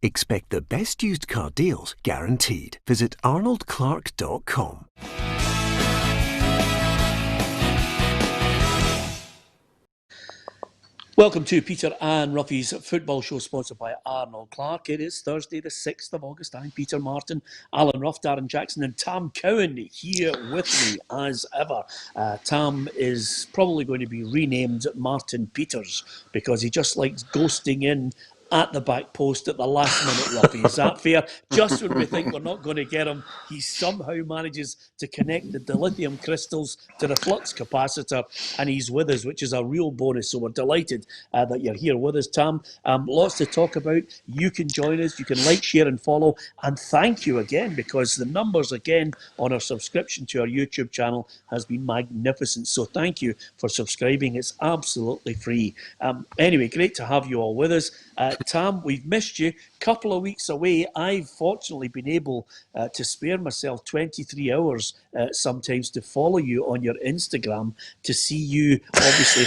Expect the best used car deals guaranteed. Visit arnoldclark.com. Welcome to Peter and Roughie's Football Show, sponsored by Arnold Clark. It is Thursday the 6th of August. I'm Peter Martin, Alan Rough, Darren Jackson and Tam Cowan here with me as ever. Tam is probably going to be renamed Martin Peters because he just likes ghosting in at the back post at the last minute, Roughie. Is that fair? Just when we think we're not going to get him, he somehow manages to connect the dilithium crystals to the flux capacitor, and he's with us, which is a real bonus. So we're delighted that you're here with us, Tam. Lots to talk about. You can join us. You can like, share and follow. And thank you again, because the numbers again on our subscription to our YouTube channel has been magnificent. So thank you for subscribing. It's absolutely free. Anyway, great to have you all with us. Tam, we've missed you. Couple of weeks away. I've fortunately been able to spare myself 23 hours sometimes to follow you on your Instagram, to see you obviously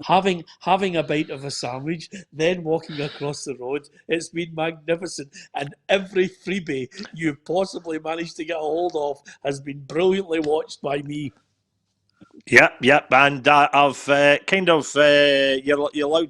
having a bite of a sandwich, then walking across the road. It's been magnificent, and every freebie you've possibly managed to get a hold of has been brilliantly watched by me. Yep, and I've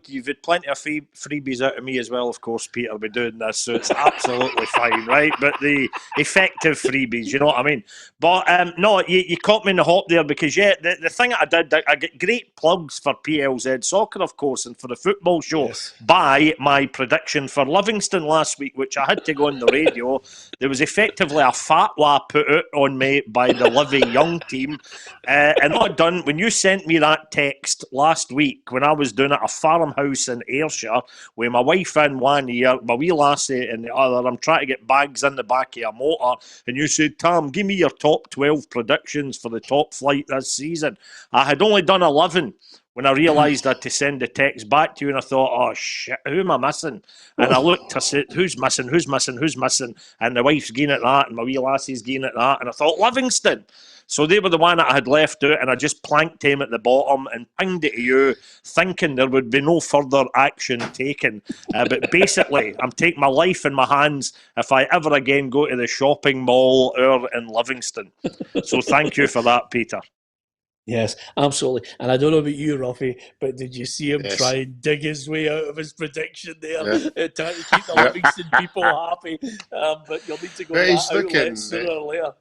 you've had plenty of freebies out of me as well, of course, Peter, by doing this, so it's absolutely fine, right? But the effective freebies, you know what I mean? But no, you caught me in the hop there, because the thing that I did, I get great plugs for PLZ Soccer, of course, and for the football show, yes, by my prediction for Livingston last week, which I had to go on the radio. There was effectively a fatwa put out on me by the Livy Young team, and what done when you sent me that text last week, when I was doing it at a farmhouse in Ayrshire with my wife in one ear, my wee lassie in the other, I'm trying to get bags in the back of a motor, and you said, Tam, give me your top 12 predictions for the top flight this season. I had only done 11 when I realised I had to send the text back to you, and I thought, oh shit, who am I missing? And I looked, I said, who's missing? And the wife's getting at that, and my wee lassie's getting at that, and I thought, Livingston. So they were the one that I had left out, and I just planked him at the bottom and pinged it to you, thinking there would be no further action taken. But basically, I'm taking my life in my hands if I ever again go to the shopping mall or in Livingston. So thank you for that, Peter. Yes, absolutely. And I don't know about you, Roughie, but did you see him try and dig his way out of his prediction there, trying to keep the Livingston people happy? But you'll need to go to that outlet sooner or later.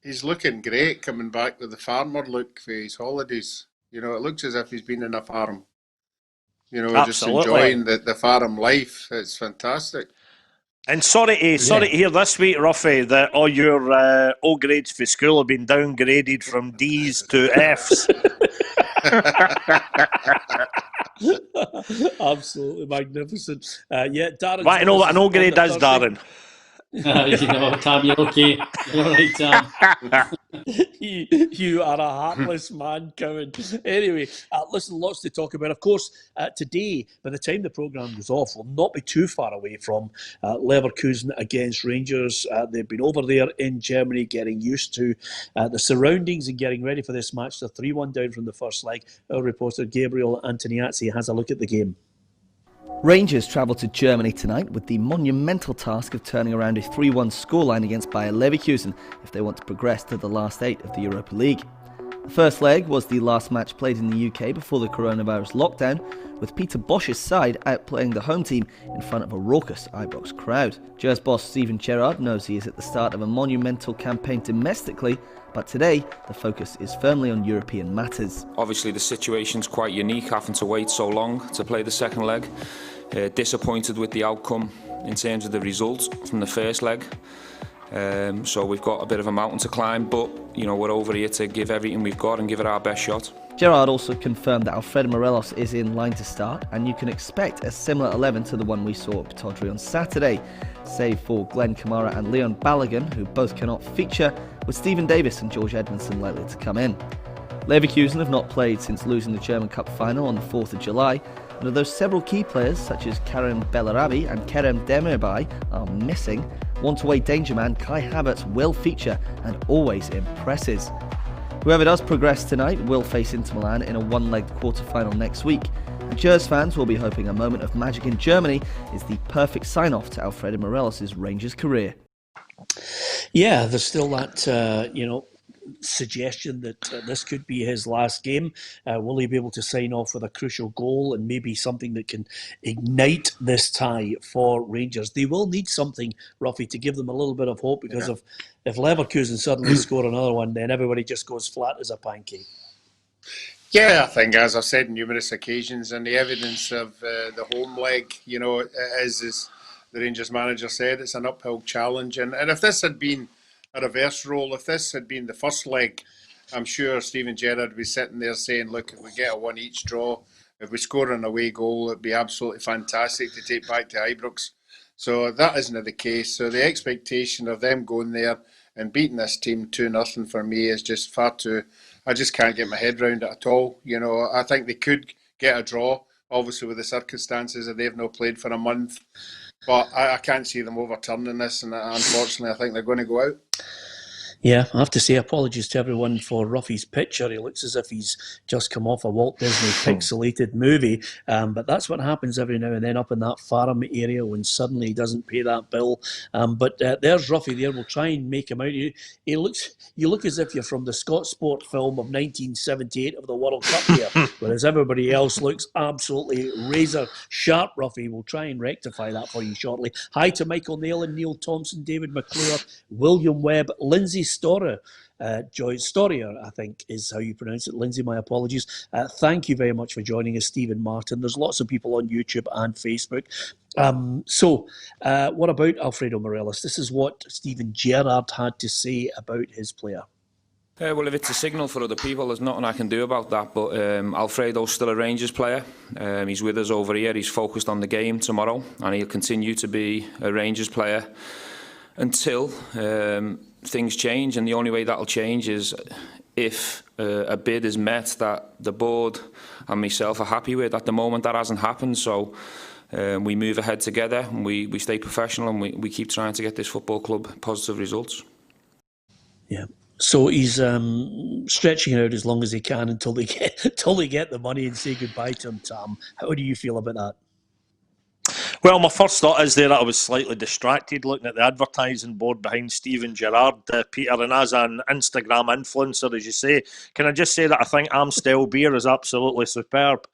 He's looking great coming back with the farmer look for his holidays. You know, it looks as if he's been in a farm. You know, just enjoying the farm life. It's fantastic. And sorry to hear this week, Roughie, that all your O grades for school have been downgraded from D's to F's. Absolutely magnificent. Darren. Right, I know what an O grade is, Darren. Tam, you're okay. You're all right, Tam. You are a heartless man, Cowan. Anyway, listen, lots to talk about. Of course, today, by the time the programme goes off, we'll not be too far away from Leverkusen against Rangers. They've been over there in Germany getting used to the surroundings and getting ready for this match. They're 3-1 down from the first leg. Our reporter Gabriel Antoniazzi has a look at the game. Rangers travel to Germany tonight with the monumental task of turning around a 3-1 scoreline against Bayer Leverkusen if they want to progress to the last 8 of the Europa League. The first leg was the last match played in the UK before the coronavirus lockdown, with Peter Bosch's side outplaying the home team in front of a raucous Ibrox crowd. Jazz boss Steven Gerrard knows he is at the start of a monumental campaign domestically, but today the focus is firmly on European matters. Obviously the situation's quite unique, having to wait so long to play the second leg. Disappointed with the outcome in terms of the results from the first leg. So we've got a bit of a mountain to climb, but you know, we're over here to give everything we've got and give it our best shot. Gerrard also confirmed that Alfredo Morelos is in line to start, and you can expect a similar 11 to the one we saw at Pittodrie on Saturday, save for Glenn Kamara and Leon Balogun, who both cannot feature, with Stephen Davis and George Edmondson likely to come in. Leverkusen have not played since losing the German Cup final on the 4th of July, and although several key players such as Karim Bellarabi and Kerem Demirbay are missing, one-away danger man Kai Havertz will feature and always impresses. Whoever does progress tonight will face Inter Milan in a one-legged quarter-final next week, And Gers fans will be hoping a moment of magic in Germany is the perfect sign-off to Alfredo Morelos' Rangers career. Yeah, there's still that, suggestion that this could be his last game. Will he be able to sign off with a crucial goal and maybe something that can ignite this tie for Rangers? They will need something, Roughie, to give them a little bit of hope, because if Leverkusen suddenly score another one, then everybody just goes flat as a pancake. Yeah, I think, as I've said on numerous occasions, and the evidence of the home leg, as the Rangers manager said, it's an uphill challenge. And if this had been a reverse role, if this had been the first leg, I'm sure Steven Gerrard would be sitting there saying, look, if we get a one each draw, if we score an away goal, it'd be absolutely fantastic to take back to Ibrox. So that isn't the case. So the expectation of them going there and beating this team 2-0 for me is just far too... I just can't get my head around it at all. I think they could get a draw, obviously with the circumstances that they've not played for a month. But I can't see them overturning this, and unfortunately I think they're going to go out. Yeah, I have to say apologies to everyone for Roughie's picture. He looks as if he's just come off a Walt Disney pixelated movie. But that's what happens every now and then up in that Fareham area when suddenly he doesn't pay that bill. But there's Roughie there. We'll try and make him out. You look as if you're from the Scott Sport film of 1978 of the World Cup here, whereas everybody else looks absolutely razor sharp, Roughie. We'll try and rectify that for you shortly. Hi to Michael Nealon, Neil Thompson, David McClure, William Webb, Lindsay Storier, Storier, I think is how you pronounce it. Lindsay, my apologies. Thank you very much for joining us, Stephen Martin. There's lots of people on YouTube and Facebook. What about Alfredo Morelos? This is what Steven Gerrard had to say about his player. Well, if it's a signal for other people, there's nothing I can do about that. But Alfredo's still a Rangers player. He's with us over here. He's focused on the game tomorrow, and he'll continue to be a Rangers player until things change. And the only way that'll change is if a bid is met that the board and myself are happy with. At the moment, that hasn't happened. So we move ahead together, and we stay professional, and we keep trying to get this football club positive results. Yeah. So he's stretching it out as long as he can until they get the money and say goodbye to him, Tam. How do you feel about that? Well, my first thought is there that I was slightly distracted looking at the advertising board behind Steven Gerrard, Peter, and as an Instagram influencer, as you say, can I just say that I think Amstel beer is absolutely superb.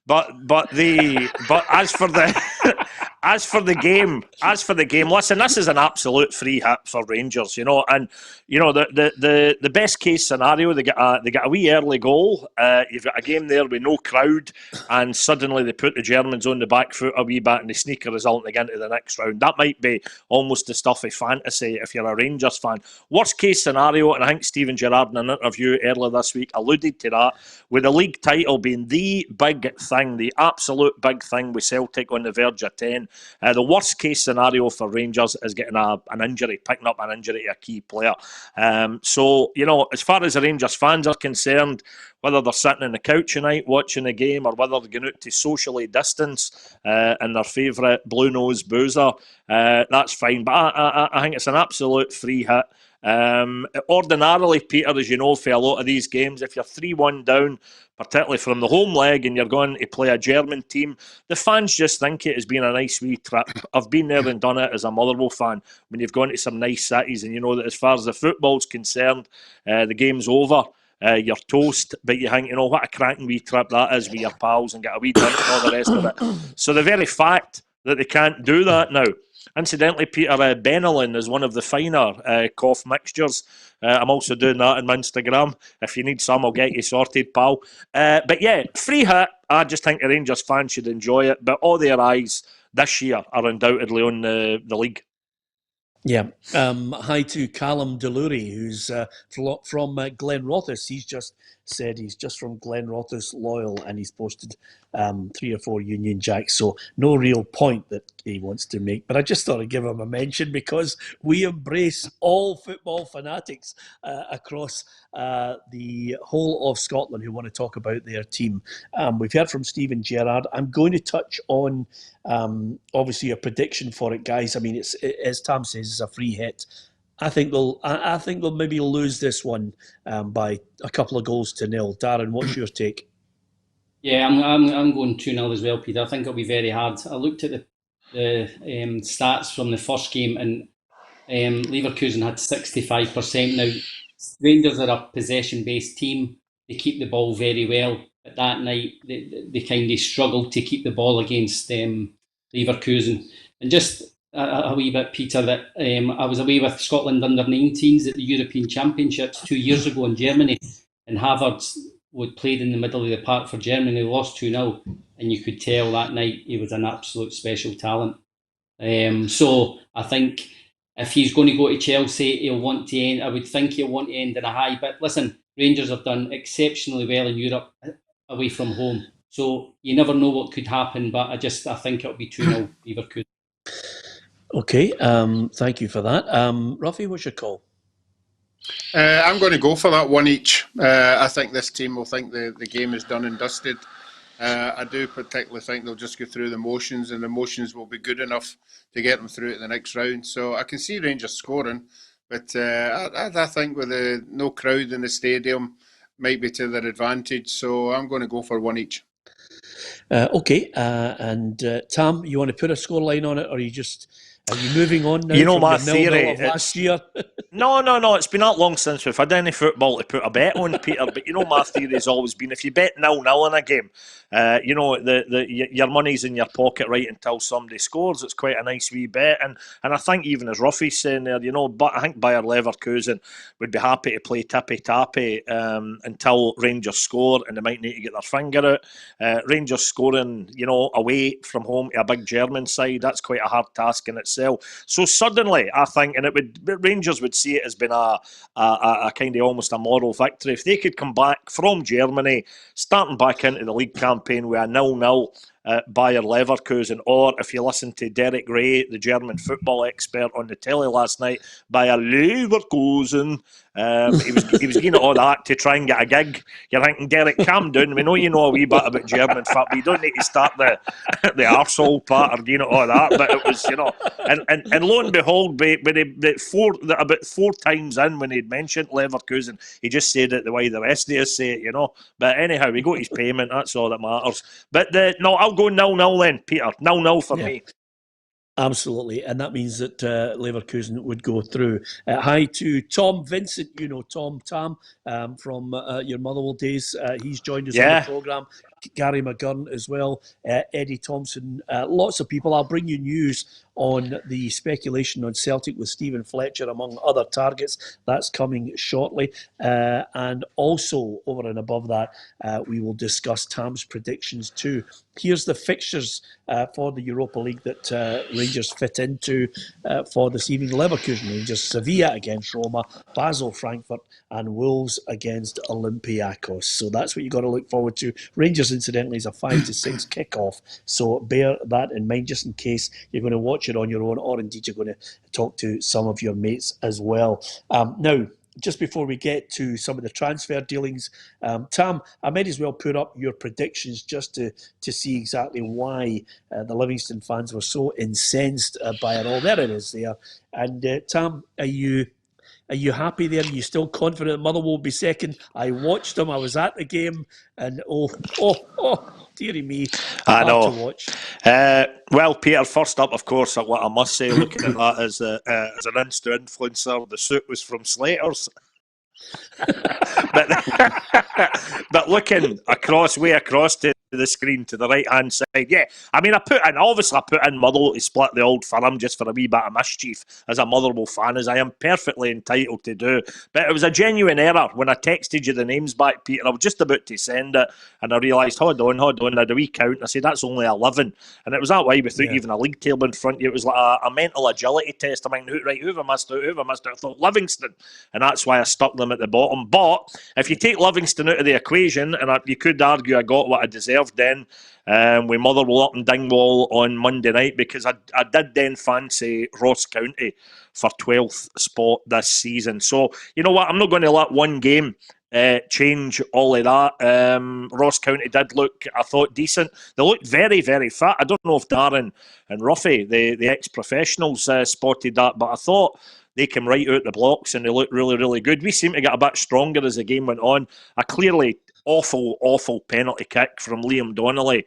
But as for the game, listen, this is an absolute free hit for Rangers, and the best case scenario, they get a wee early goal. You've got a game there with no crowd, and suddenly they put the Germans on the back foot a wee bit, and they sneak a result and they get into the next round. That might be almost the stuff of fantasy if you're a Rangers fan. Worst case scenario, and I think Steven Gerrard in an interview earlier this week alluded to that, with the league title being the big thing, the absolute big thing with Celtic on the verge of 10. The worst case scenario for Rangers is getting an injury, picking up an injury to a key player. So, as far as the Rangers fans are concerned, whether they're sitting on the couch tonight watching the game or whether they're going out to socially distance in their favourite Blue Nose boozer, that's fine. But I think it's an absolute free hit. Ordinarily, Peter, as you know, for a lot of these games, if you're 3-1 down, particularly from the home leg, and you're going to play a German team, the fans just think it has been a nice wee trip. I've been there and done it as a Motherwell fan when you've gone to some nice cities, and you know that as far as the football's concerned, the game's over. You're toast, but you think, what a cracking wee trip that is with your pals and get a wee drink and all the rest of it. So the very fact that they can't do that now. Incidentally, Peter, Benelin is one of the finer cough mixtures. I'm also doing that on my Instagram. If you need some, I'll get you sorted, pal. But yeah, free hit. I just think the Rangers fans should enjoy it. But all their eyes this year are undoubtedly on the league. Yeah. Hi to Callum Delury, who's from Glenrothes. He's just said he's just from Glenrothes Loyal, and he's posted 3 or 4 Union Jacks. So no real point that he wants to make. But I just thought I'd give him a mention because we embrace all football fanatics across the whole of Scotland who want to talk about their team. We've heard from Steven Gerrard. I'm going to touch on obviously a prediction for it, guys. I mean, it's as Tam says, it's a free hit. I think they'll maybe lose this one by a couple of goals to nil. Darren, what's your take? Yeah, I'm going 2-0 as well, Peter. I think it'll be very hard. I looked at the stats from the first game, and Leverkusen had 65%. Now, Rangers are a possession-based team. They keep the ball very well. But that night, they kind of struggled to keep the ball against Leverkusen. And just a wee bit, Peter, that I was away with Scotland under-19s at the European Championships 2 years ago in Germany, and Havertz played in the middle of the park for Germany. They lost 2-0, and you could tell that night he was an absolute special talent. So I think if he's going to go to Chelsea, he'll want to end. I would think he'll want to end in a high. But listen, Rangers have done exceptionally well in Europe away from home. So you never know what could happen. But I think it'll be 2-0 Leverkusen. Okay, thank you for that. Roughie, what's your call? I'm going to go for that one each. I think this team will think the game is done and dusted. I do particularly think they'll just go through the motions, and the motions will be good enough to get them through to the next round. So I can see Rangers scoring, but I think with no crowd in the stadium might be to their advantage. So I'm going to go for one each. Okay, and Tam, you want to put a scoreline on it, or are you moving on now? You know, from my your theory of last year. No. It's been that long since we've had any football to put a bet on, Peter. But you know, my theory has always been if you bet 0-0 in a game, you know, your money's in your pocket right until somebody scores. It's quite a nice wee bet, and I think even as Roughie's saying there, you know, but I think Bayer Leverkusen would be happy to play tippy-tappy until Rangers score, and they might need to get their finger out. Rangers scoring, you know, away from home to a big German side, that's quite a hard task in itself. So suddenly, I think, and Rangers would see it as being a kind of almost a moral victory if they could come back from Germany, starting back into the league campaign with a 0-0 Bayer Leverkusen, or if you listen to Derek Ray, the German football expert on the telly last night, Bayer Leverkusen, he was getting all that to try and get a gig. You're thinking, Derek, calm down. We know you know a wee bit about German football. You don't need to start the arsehole part or all that. But it was, you know, and lo and behold, about four times in when he'd mentioned Leverkusen, he just said it the way the rest of us say it, you know. But anyhow, we got his payment. That's all that matters. But I'll go 0-0 then, Peter. 0-0 for me. Absolutely, and that means that Leverkusen would go through. Hi to Tom Vincent, you know Tam from your Motherwell days. He's joined us on the programme. Gary McGurn as well, Eddie Thompson, lots of people. I'll bring you news on the speculation on Celtic with Stephen Fletcher, among other targets. That's coming shortly. And also, over and above that, we will discuss Tam's predictions too. Here's the fixtures for the Europa League that Rangers fit into for this evening. Leverkusen Rangers, Sevilla against Roma, Basel Frankfurt, and Wolves against Olympiacos. So that's what you've got to look forward to. Rangers, incidentally, is a 5-6 kickoff. So bear that in mind just in case you're going to watch it on your own, or indeed you're going to talk to some of your mates as well. Now, just before we get to some of the transfer dealings, Tam, I might as well put up your predictions just to see exactly why the Livingston fans were so incensed by it all. There it is there. And Tam, are you happy there? Are you still confident Motherwell will be second? I watched them. I was at the game, and oh, dearie me, I know. To watch. Well, Peter, first up, of course, what I must say, looking at that as an Insta influencer, the suit was from Slater's. but looking way across to the screen to the right hand side, I mean, I put in Motherwell to split the Old Firm just for a wee bit of mischief as a Motherwell fan, as I am perfectly entitled to do. But it was a genuine error when I texted you the names back, Peter. I was just about to send it, and I realised, hold on, I had a wee count. I said that's only 11, and it was that way without even a league table in front of you. It was like a mental agility test. I'm like, who have I missed out? I thought Livingston, and that's why I stuck them at the bottom. But if you take Livingston out of the equation, and you could argue I got what I deserved then with Motherwell up in Dingwall on Monday night, because I did then fancy Ross County for 12th spot this season. So, you know what, I'm not going to let one game change all of that. Ross County did look, I thought, decent. They looked very, very fit. I don't know if Darren and Roughie, the ex-professionals, spotted that, but I thought they came right out the blocks and they looked really, really good. We seemed to get a bit stronger as the game went on. I clearly awful penalty kick from Liam Donnelly,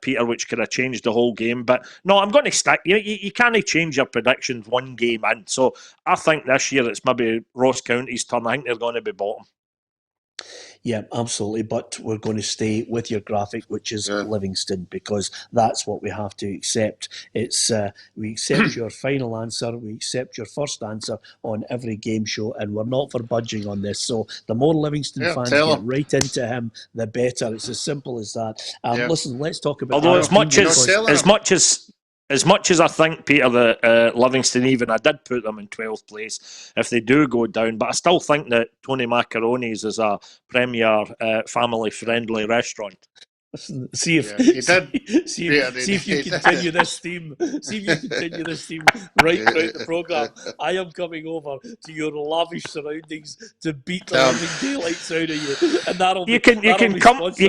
Peter, which could have changed the whole game. But no, I'm going to stick. You can't change your predictions one game in. So I think this year it's maybe Ross County's turn. I think they're going to be bottom. Yeah, absolutely. But we're going to stay with your graphic, which is Livingston, because that's what we have to accept. It's we accept your final answer, we accept your first answer on every game show, and we're not for budging on this. So the more Livingston fans get right into him, the better. It's as simple as that. Listen, let's talk about. Although as much as I think, Peter, that Livingston, even I did put them in 12th place if they do go down, but I still think that Tony Macaroni's is a premier family-friendly restaurant. See if you continue this theme. See if you continue this theme right throughout the programme. I am coming over to your lavish surroundings to beat the living daylights out of you, and you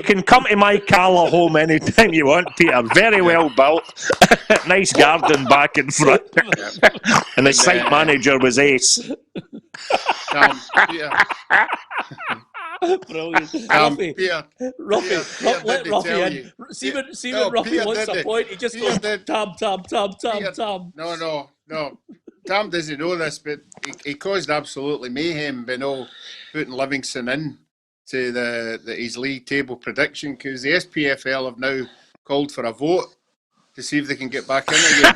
can come to my Carla home anytime you want, Peter. Very well built, nice garden back in front, and the site manager was ace. Brilliant. Roughie, let Roughie in. See when Roughie wants a point, he just goes, Tam. No. Tam doesn't know this, but he caused absolutely mayhem by no putting Livingston in to his league table prediction, because the SPFL have now called for a vote to see if they can get back in again.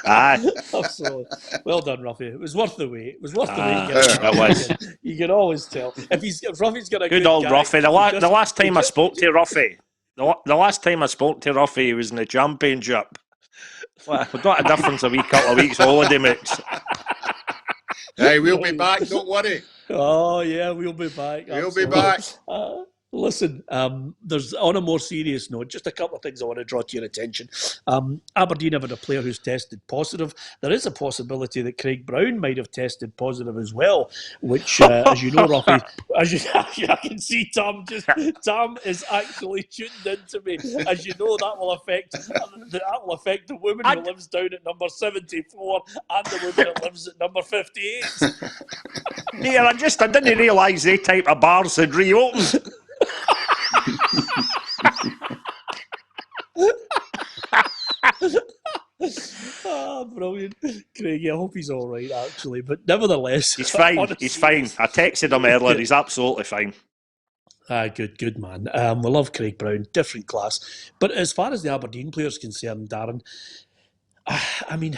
Absolutely. Well done, Roughie. It was worth the wait. It was worth the wait. You can always tell. If Roughie's got a good old guy, Roughie. The last time I spoke to Roughie, he was in the championship. What a difference a couple of weeks holiday makes. Hey, we'll be back, don't worry. Oh yeah, we'll be back. We'll be back. Listen, there's, on a more serious note, just a couple of things I want to draw to your attention. Aberdeen have had a player who's tested positive. There is a possibility that Craig Brown might have tested positive as well, which, as you know, Roughie, I can see Tam is actually tuned into me. As you know, that will affect the woman who lives down at number 74 and the woman that lives at number 58. Yeah, I didn't realise they type of bars had reopened. Brilliant. Craig, I hope he's all right, actually. But nevertheless... He's fine. He's fine. I texted him earlier. He's absolutely fine. Good man. We love Craig Brown. Different class. But as far as the Aberdeen players concerned, Darren, I mean,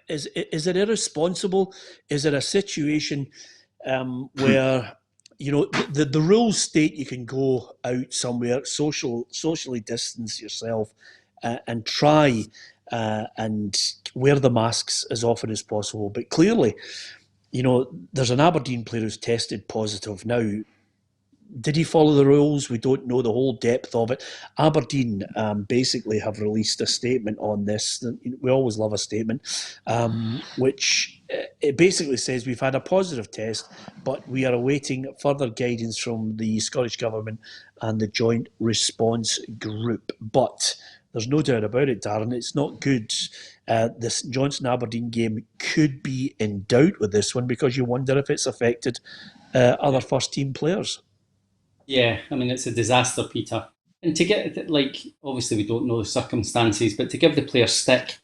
is it irresponsible? Is it a situation where... You know, the rules state you can go out somewhere, socially distance yourself, and try and wear the masks as often as possible. But clearly, you know, there's an Aberdeen player who's tested positive now. Did he follow the rules? We don't know the whole depth of it. Aberdeen basically have released a statement on this. We always love a statement, which it basically says we've had a positive test, but we are awaiting further guidance from the Scottish Government and the Joint Response Group. But there's no doubt about it, Darren, it's not good. This Johnson-Aberdeen game could be in doubt with this one, because you wonder if it's affected other first-team players. Yeah, I mean, it's a disaster, Peter. And to get, obviously we don't know the circumstances, but to give the players stick,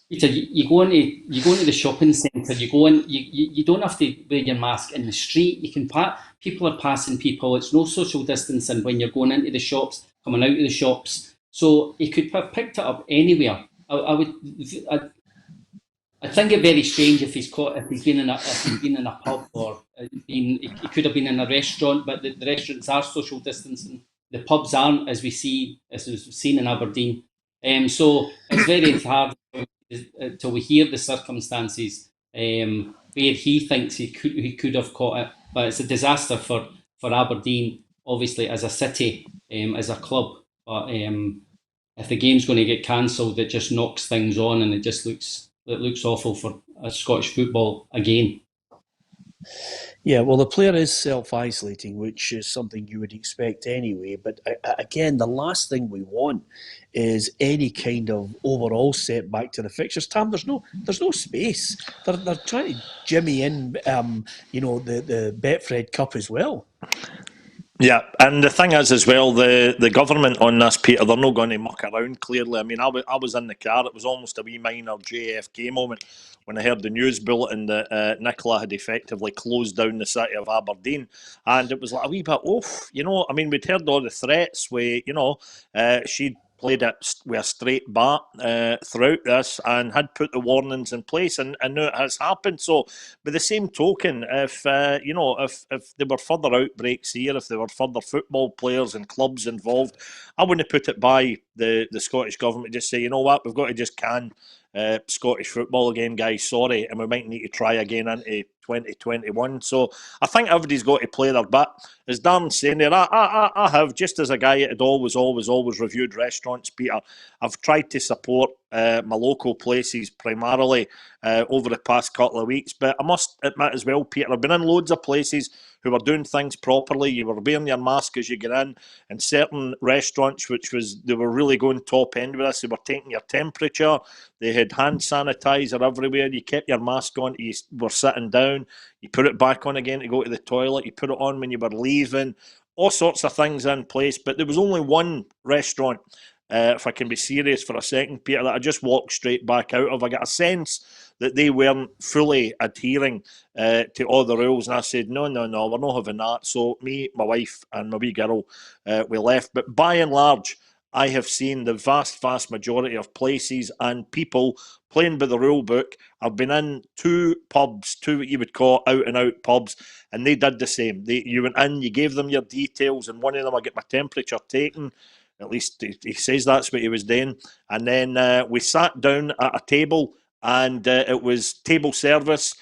Peter, you go into the shopping centre, you go in, you don't have to wear your mask in the street. You can people are passing people. It's no social distancing when you're going into the shops, coming out of the shops. So he could have picked it up anywhere. I think it very strange if he's been in a pub, or he could have been in a restaurant, but the restaurants are social distancing. The pubs aren't, as we've seen in Aberdeen. So it's very hard till we hear the circumstances where he thinks he could have caught it. But it's a disaster for Aberdeen, obviously, as a city, as a club. But if the game's going to get cancelled, it just knocks things on, and it looks awful for Scottish football again. Yeah, well, the player is self-isolating, which is something you would expect anyway. But again, the last thing we want is any kind of overall setback to the fixtures. Tam, there's no space. They're trying to jimmy in, the Betfred Cup as well. Yeah, and the thing is as well, the government on this, Peter, they're not going to muck around, clearly. I mean, I was in the car, it was almost a wee minor JFK moment when I heard the news bulletin that Nicola had effectively closed down the city of Aberdeen. And it was like a wee bit, I mean, we'd heard all the threats where, she'd played it with a straight bat throughout this and had put the warnings in place, and now it has happened. So, by the same token, if there were further outbreaks here, if there were further football players and clubs involved, I wouldn't put it by the Scottish government to just say, you know what, we've got to just can Scottish football again, guys. Sorry, and we might need to try again into 2021. So I think everybody's got to play their bit. As Darren's saying there, I have, just as a guy that had always reviewed restaurants, Peter, I've tried to support my local places primarily over the past couple of weeks. But I must admit as well, Peter, I've been in loads of places who were doing things properly. You were wearing your mask as you get in, and certain restaurants, they were really going top end with this. They were taking your temperature. They had hand sanitizer everywhere. You kept your mask on. You were sitting down. You put it back on again to go to the toilet. You put it on when you were leaving. All sorts of things in place. But there was only one restaurant, if I can be serious for a second, Peter, that I just walked straight back out of. I got a sense that they weren't fully adhering to all the rules. And I said, no, we're not having that. So me, my wife and my wee girl, we left. But by and large, I have seen the vast majority of places and people playing by the rule book. I've been in two pubs, two what you would call out-and-out pubs, and they did the same. You went in, you gave them your details, and one of them, I get my temperature taken. At least he says that's what he was doing. And then we sat down at a table, and it was table service.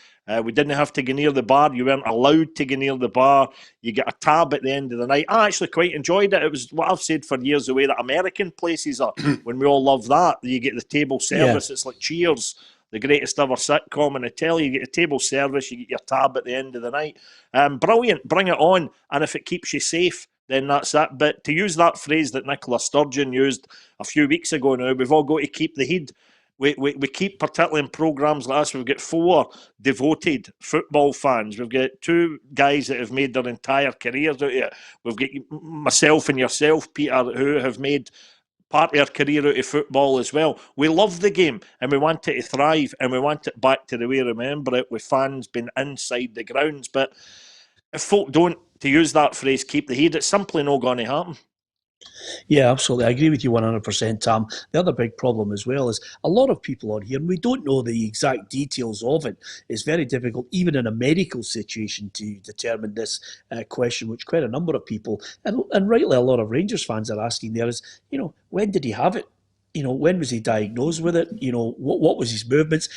We didn't have to go near the bar. You weren't allowed to go near the bar. You get a tab at the end of the night. I actually quite enjoyed it. It was what I've said for years, the way that American places are, when we all love that. You get the table service. Yeah. It's like Cheers, the greatest ever sitcom, and I tell you, you get the table service, you get your tab at the end of the night. Brilliant. Bring it on. And if it keeps you safe, then that's it. But to use that phrase that Nicola Sturgeon used a few weeks ago now, we've all got to keep the heat. We keep, particularly in programmes like this, we've got 4 devoted football fans. We've got 2 guys that have made their entire careers out of it. We've got myself and yourself, Peter, who have made part of our career out of football as well. We love the game and we want it to thrive, and we want it back to the way we remember it, with fans being inside the grounds. But if folk don't, to use that phrase, keep the heat, it's simply not going to happen. Yeah, absolutely. I agree with you 100%, Tam. The other big problem as well is a lot of people on here, and we don't know the exact details of it. It's very difficult, even in a medical situation, to determine this question, which quite a number of people, and rightly a lot of Rangers fans are asking there is, when did he have it? When was he diagnosed with it? What was his movements?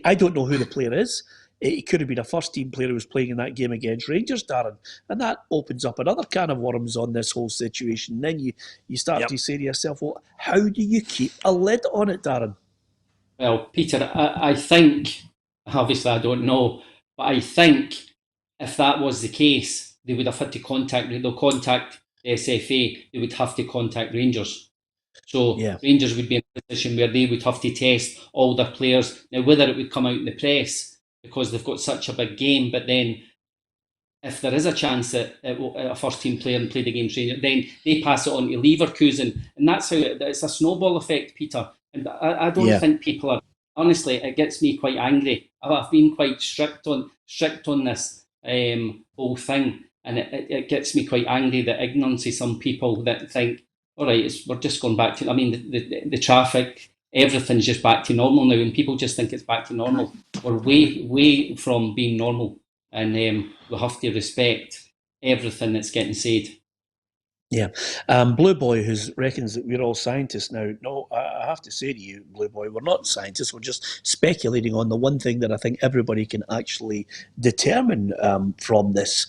I don't know who the player is. He could have been a first-team player who was playing in that game against Rangers, Darren. And that opens up another can of worms on this whole situation. Then you start to say to yourself, well, how do you keep a lid on it, Darren? Well, Peter, I think, obviously I don't know, but I think if that was the case, they would have had to contact the SFA, they would have to contact Rangers. So Rangers would be in a position where they would have to test all their players. Now, whether it would come out in the press, because they've got such a big game, but then if there is a chance that a first-team player played against Rangers, then they pass it on to Leverkusen, and that's how it's a snowball effect, Peter. And I don't think people are, honestly, it gets me quite angry. I've been quite strict on this whole thing, and it gets me quite angry, the ignorance of some people that think, all right, we're just going back to, I mean, the traffic, everything's just back to normal now, and people just think it's back to normal. We're way from being normal, and we have to respect everything that's getting said. Yeah. Blue Boy, who reckons that we're all scientists now. No, I have to say to you, Blue Boy, we're not scientists. We're just speculating on the one thing that I think everybody can actually determine from this,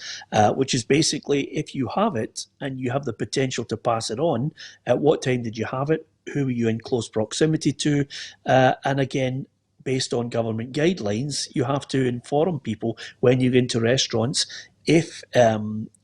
which is basically, if you have it and you have the potential to pass it on, at what time did you have it? Who were you in close proximity to? And again, based on government guidelines, you have to inform people when you go into restaurants if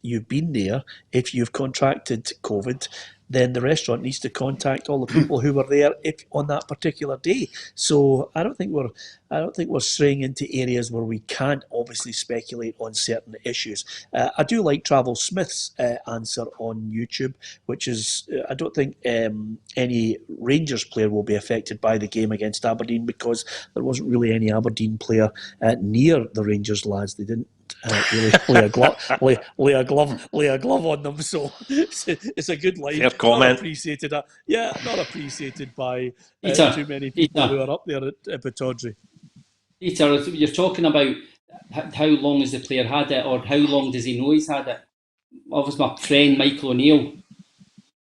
you've been there, if you've contracted COVID, then the restaurant needs to contact all the people who were there on that particular day. So I don't think we're straying into areas where we can't obviously speculate on certain issues. I do like Travel Smith's answer on YouTube, which is I don't think any Rangers player will be affected by the game against Aberdeen because there wasn't really any Aberdeen player near the Rangers lads. They didn't really lay a glove on them. So it's a good line. Fair comment. Not appreciated. Not appreciated by Peter, too many people who are up there at Pittodrie. Peter, you're talking about how long has the player had it, or how long does he know he's had it? Obviously, my friend Michael O'Neill,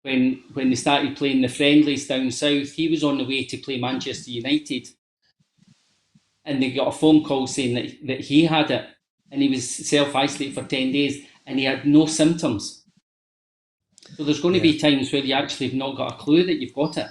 when they started playing the friendlies down south, he was on the way to play Manchester United, and they got a phone call saying that he had it, and he was self-isolated for 10 days, and he had no symptoms. So there's going to be times where you actually have not got a clue that you've got it.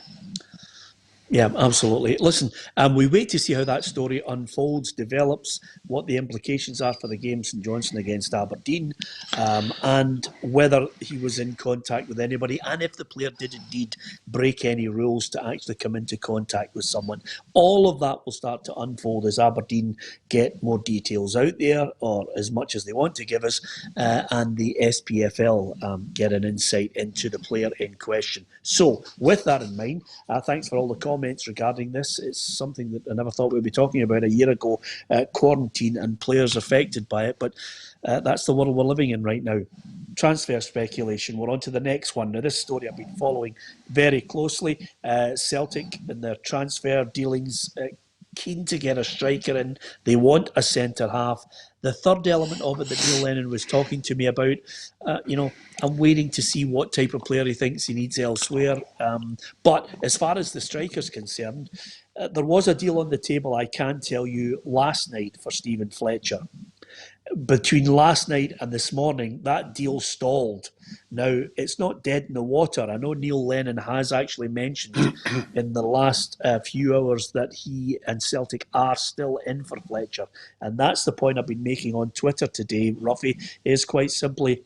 Yeah, absolutely. Listen, we wait to see how that story unfolds, develops, what the implications are for the game St Johnstone against Aberdeen, and whether he was in contact with anybody, and if the player did indeed break any rules to actually come into contact with someone. All of that will start to unfold as Aberdeen get more details out there, or as much as they want to give us, and the SPFL get an insight into the player in question. So, with that in mind, thanks for all the comments regarding this. It's something that I never thought we'd be talking about a year ago, quarantine and players affected by it, but that's the world we're living in right now. Transfer speculation. We're on to the next one. Now, this story I've been following very closely. Celtic and their transfer dealings, keen to get a striker in. They want a centre-half. The third element of it that Neil Lennon was talking to me about, I'm waiting to see what type of player he thinks he needs elsewhere. But as far as the striker's concerned, there was a deal on the table, I can tell you, last night for Stephen Fletcher. Between last night and this morning, that deal stalled. Now, it's not dead in the water. I know Neil Lennon has actually mentioned in the last few hours that he and Celtic are still in for Fletcher. And that's the point I've been making on Twitter today, Roughie, is quite simply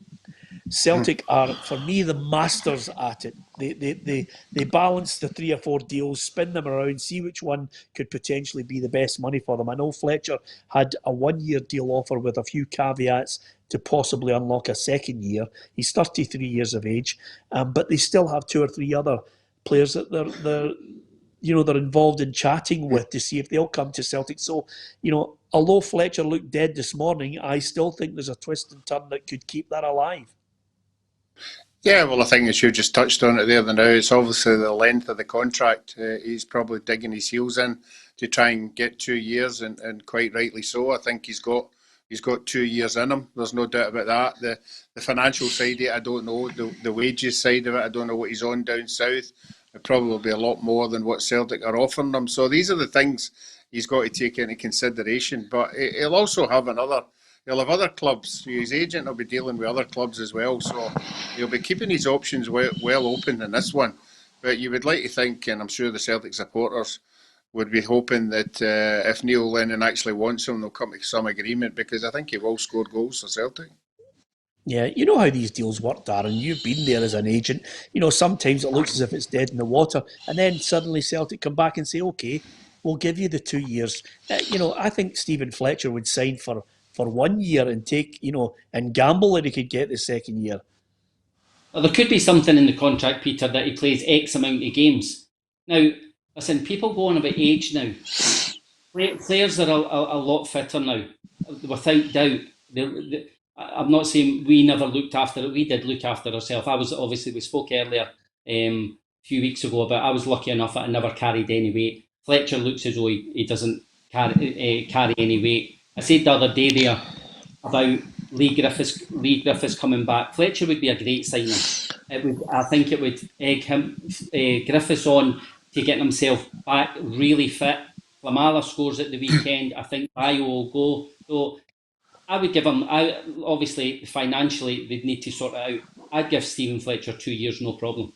Celtic are, for me, the masters at it. They balance the 3 or 4 deals, spin them around, see which one could potentially be the best money for them. I know Fletcher had a 1-year deal offer with a few caveats to possibly unlock a second year. He's 33 years of age, but they still have 2 or 3 other players that they're involved in chatting with to see if they'll come to Celtic. So, although Fletcher looked dead this morning, I still think there's a twist and turn that could keep that alive. Yeah, well, I think as you just touched on it there now, it's obviously the length of the contract. He's probably digging his heels in to try and get 2 years, and quite rightly so. I think he's got 2 years in him. There's no doubt about that. The financial side of it, I don't know. The wages side of it, I don't know what he's on down south. It'll probably be a lot more than what Celtic are offering him. So these are the things he's got to take into consideration. But he'll also have he'll have other clubs. His agent will be dealing with other clubs as well. So he'll be keeping his options well open in this one. But you would like to think, and I'm sure the Celtic supporters would be hoping that if Neil Lennon actually wants him, they'll come to some agreement, because I think he will score goals for Celtic. Yeah, you know how these deals work, Darren. You've been there as an agent. Sometimes it looks as if it's dead in the water, and then suddenly Celtic come back and say, okay, we'll give you the 2 years. I think Stephen Fletcher would sign for 1 year and take, and gamble that he could get the second year. Well, there could be something in the contract, Peter, that he plays X amount of games. Now, listen, people go on about age now. Players are a lot fitter now, without doubt. I'm not saying we never looked after it. We did look after ourselves. We spoke earlier a few weeks ago about I was lucky enough that I never carried any weight. Fletcher looks as though he doesn't carry any weight. I said the other day there about Lee Griffiths coming back. Fletcher would be a great signing. I think it would egg Griffiths on to getting himself back really fit. Lamala scores at the weekend. I think Bayo will go. So I would give him, obviously financially they'd need to sort it out. I'd give Stephen Fletcher 2 years, no problem.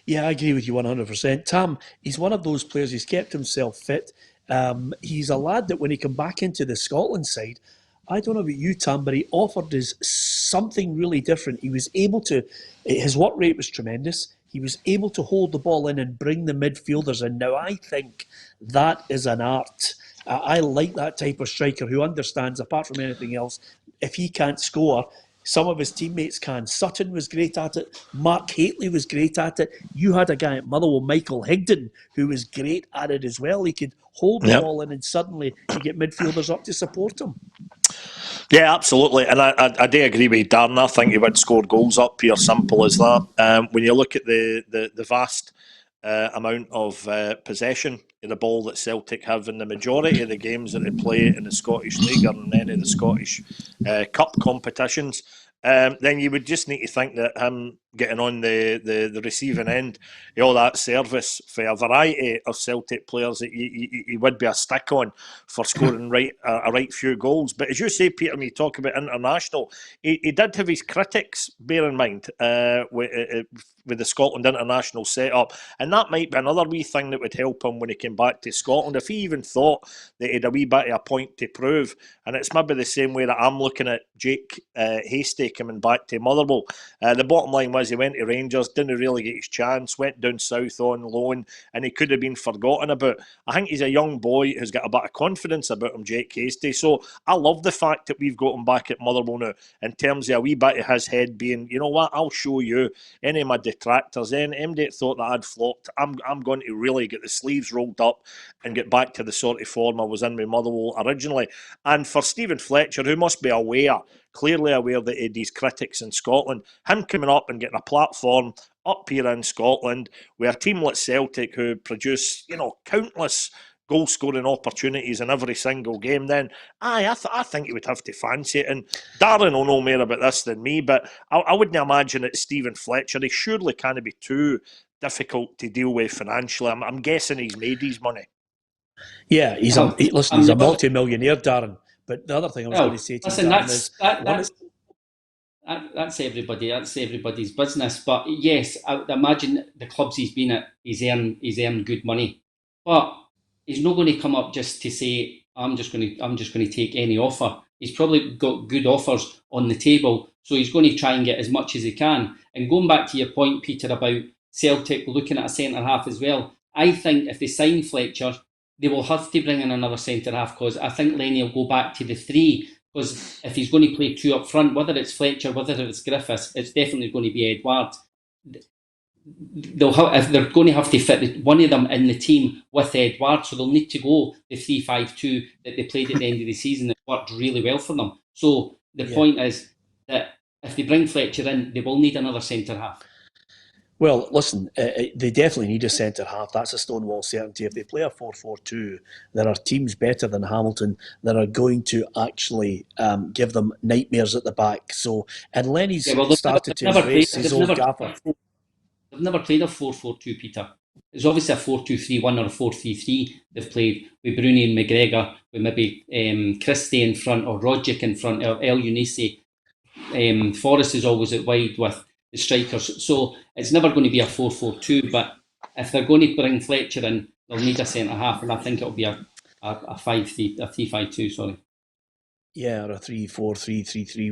Yeah, I agree with you 100%. Tam, he's one of those players, he's kept himself fit. He's a lad that when he come back into the Scotland side, I don't know about you, Tam, but he offered us something really different. He was able to, his work rate was tremendous. He was able to hold the ball in and bring the midfielders in. Now, I think that is an art. I like that type of striker who understands, apart from anything else, if he can't score, some of his teammates can. Sutton was great at it. Mark Haitley was great at it. You had a guy at Motherwell, Michael Higdon, who was great at it as well. He could hold the ball in and suddenly you get midfielders up to support him. Yeah, absolutely. And I do agree with Darren. I think he would score goals up, pure simple as that. When you look at the vast amount of possession of the ball that Celtic have in the majority of the games that they play in the Scottish League or in any of the Scottish Cup competitions, then you would just need to think that him getting on the receiving end, all that service for a variety of Celtic players, that he would be a stick on for scoring a right few goals. But as you say, Peter, when you talk about international, he did have his critics, bear in mind, with the Scotland international setup, and that might be another wee thing that would help him when he came back to Scotland. If he even thought that he had a wee bit of a point to prove, and it's maybe the same way that I'm looking at Jake Hastie coming back to Motherwell. The bottom line was he went to Rangers, didn't really get his chance, went down south on loan, and he could have been forgotten about. I think he's a young boy who's got a bit of confidence about him, Jake Hastie. So I love the fact that we've got him back at Motherwell now, in terms of a wee bit of his head being, you know what, I'll show you. Any of my detractors, anybody that thought that I'd flopped, I'm going to really get the sleeves rolled up and get back to the sort of form I was in with Motherwell originally. And for Stephen Fletcher, who must be clearly aware that he had these critics in Scotland, him coming up and getting a platform up here in Scotland with a team like Celtic who produce, countless goal-scoring opportunities in every single game, then I think he would have to fancy it. And Darren will know more about this than me, but I wouldn't imagine that Stephen Fletcher, he surely can't be too difficult to deal with financially. I'm guessing he's made his money. Yeah, he's a multi-millionaire, Darren. But the other thing I was going to say to you, Darren, that's everybody. That's everybody's business. But yes, I would imagine the clubs he's been at, he's earned good money. But he's not going to come up just to say, I'm just going to take any offer. He's probably got good offers on the table, so he's going to try and get as much as he can. And going back to your point, Peter, about Celtic looking at a centre half as well, I think if they sign Fletcher, they will have to bring in another centre half, because I think Lenny will go back to the three. Because if he's going to play two up front, whether it's Fletcher, whether it's Griffiths, it's definitely going to be Edouard. If they're going to have to fit one of them in the team with Edouard, so they'll need to go the 3-5-2 that they played at the end of the season that worked really well for them. So the point is that if they bring Fletcher in, they will need another centre half. Well, listen, they definitely need a centre half. That's a stonewall certainty. If they play a 4-4-2, there are teams better than Hamilton that are going to actually give them nightmares at the back. So, and Lenny's started to embrace his old gaffer. They've never played a 4-4-2, Peter. It's obviously a 4-2-3-1 or a 4-3-3 they've played with Bruni and McGregor, with maybe Christie in front or Rodgick in front, or El Unisi. Forrest is always out wide with the strikers. So it's never going to be a 4-4-2, but if they're going to bring Fletcher in, they'll need a centre half, and I think it'll be a 3-5-2, sorry. Yeah, or a 3-4-3,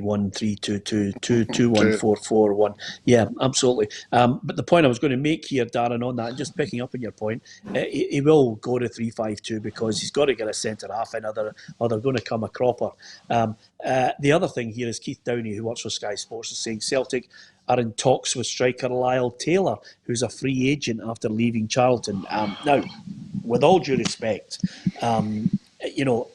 3-3-1, 3-2-2, 2-2-1, 4-4-1. Yeah, absolutely. But the point I was going to make here, Darren, on that, and just picking up on your point, he will go to 3-5-2 because he's got to get a centre half in, or they're going to come a cropper. The other thing here is Keith Downey, who works for Sky Sports, is saying Celtic are in talks with striker Lyle Taylor, who's a free agent after leaving Charlton. Now, with all due respect,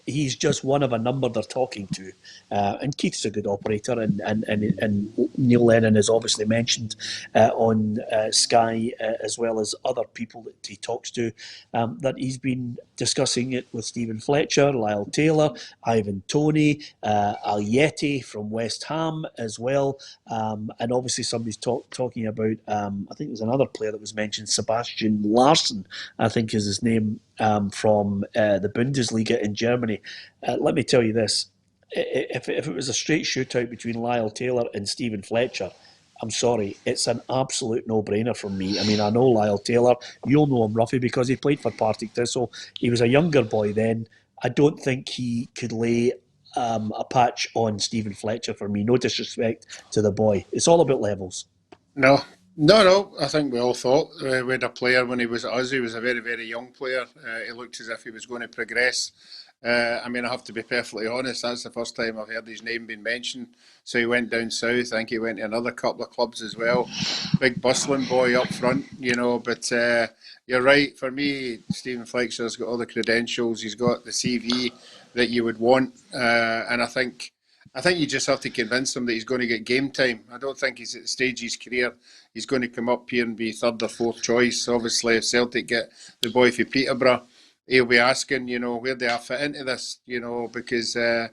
he's just one of a number they're talking to. And Keith's a good operator, and Neil Lennon is obviously mentioned on Sky, as well as other people that he talks to, that he's been discussing it with Stephen Fletcher, Lyle Taylor, Ivan Toney, Alieti from West Ham as well. And obviously somebody's talking about, I think there's another player that was mentioned, Sebastian Larsson, I think is his name, from the Bundesliga in Germany. Let me tell you this, if it was a straight shootout between Lyle Taylor and Stephen Fletcher, I'm sorry, it's an absolute no-brainer for me. I mean, I know Lyle Taylor. You'll know him, Roughie, because he played for Partick Thistle. He was a younger boy then. I don't think he could lay a patch on Stephen Fletcher for me. No disrespect to the boy. It's all about levels. No. I think we all thought we had a player when he was at us. He was a very, very young player. He looked as if he was going to progress. I mean, I have to be perfectly honest, that's the first time I've heard his name being mentioned. So he went down south. I think he went to another couple of clubs as well. Big bustling boy up front, but you're right. For me, Stephen Fletcher's got all the credentials. He's got the CV that you would want. And I think you just have to convince him that he's going to get game time. I don't think he's at the stage of his career he's going to come up here and be third or fourth choice. Obviously, if Celtic get the boy for Peterborough, he'll be asking, where do I fit into this? Because I'm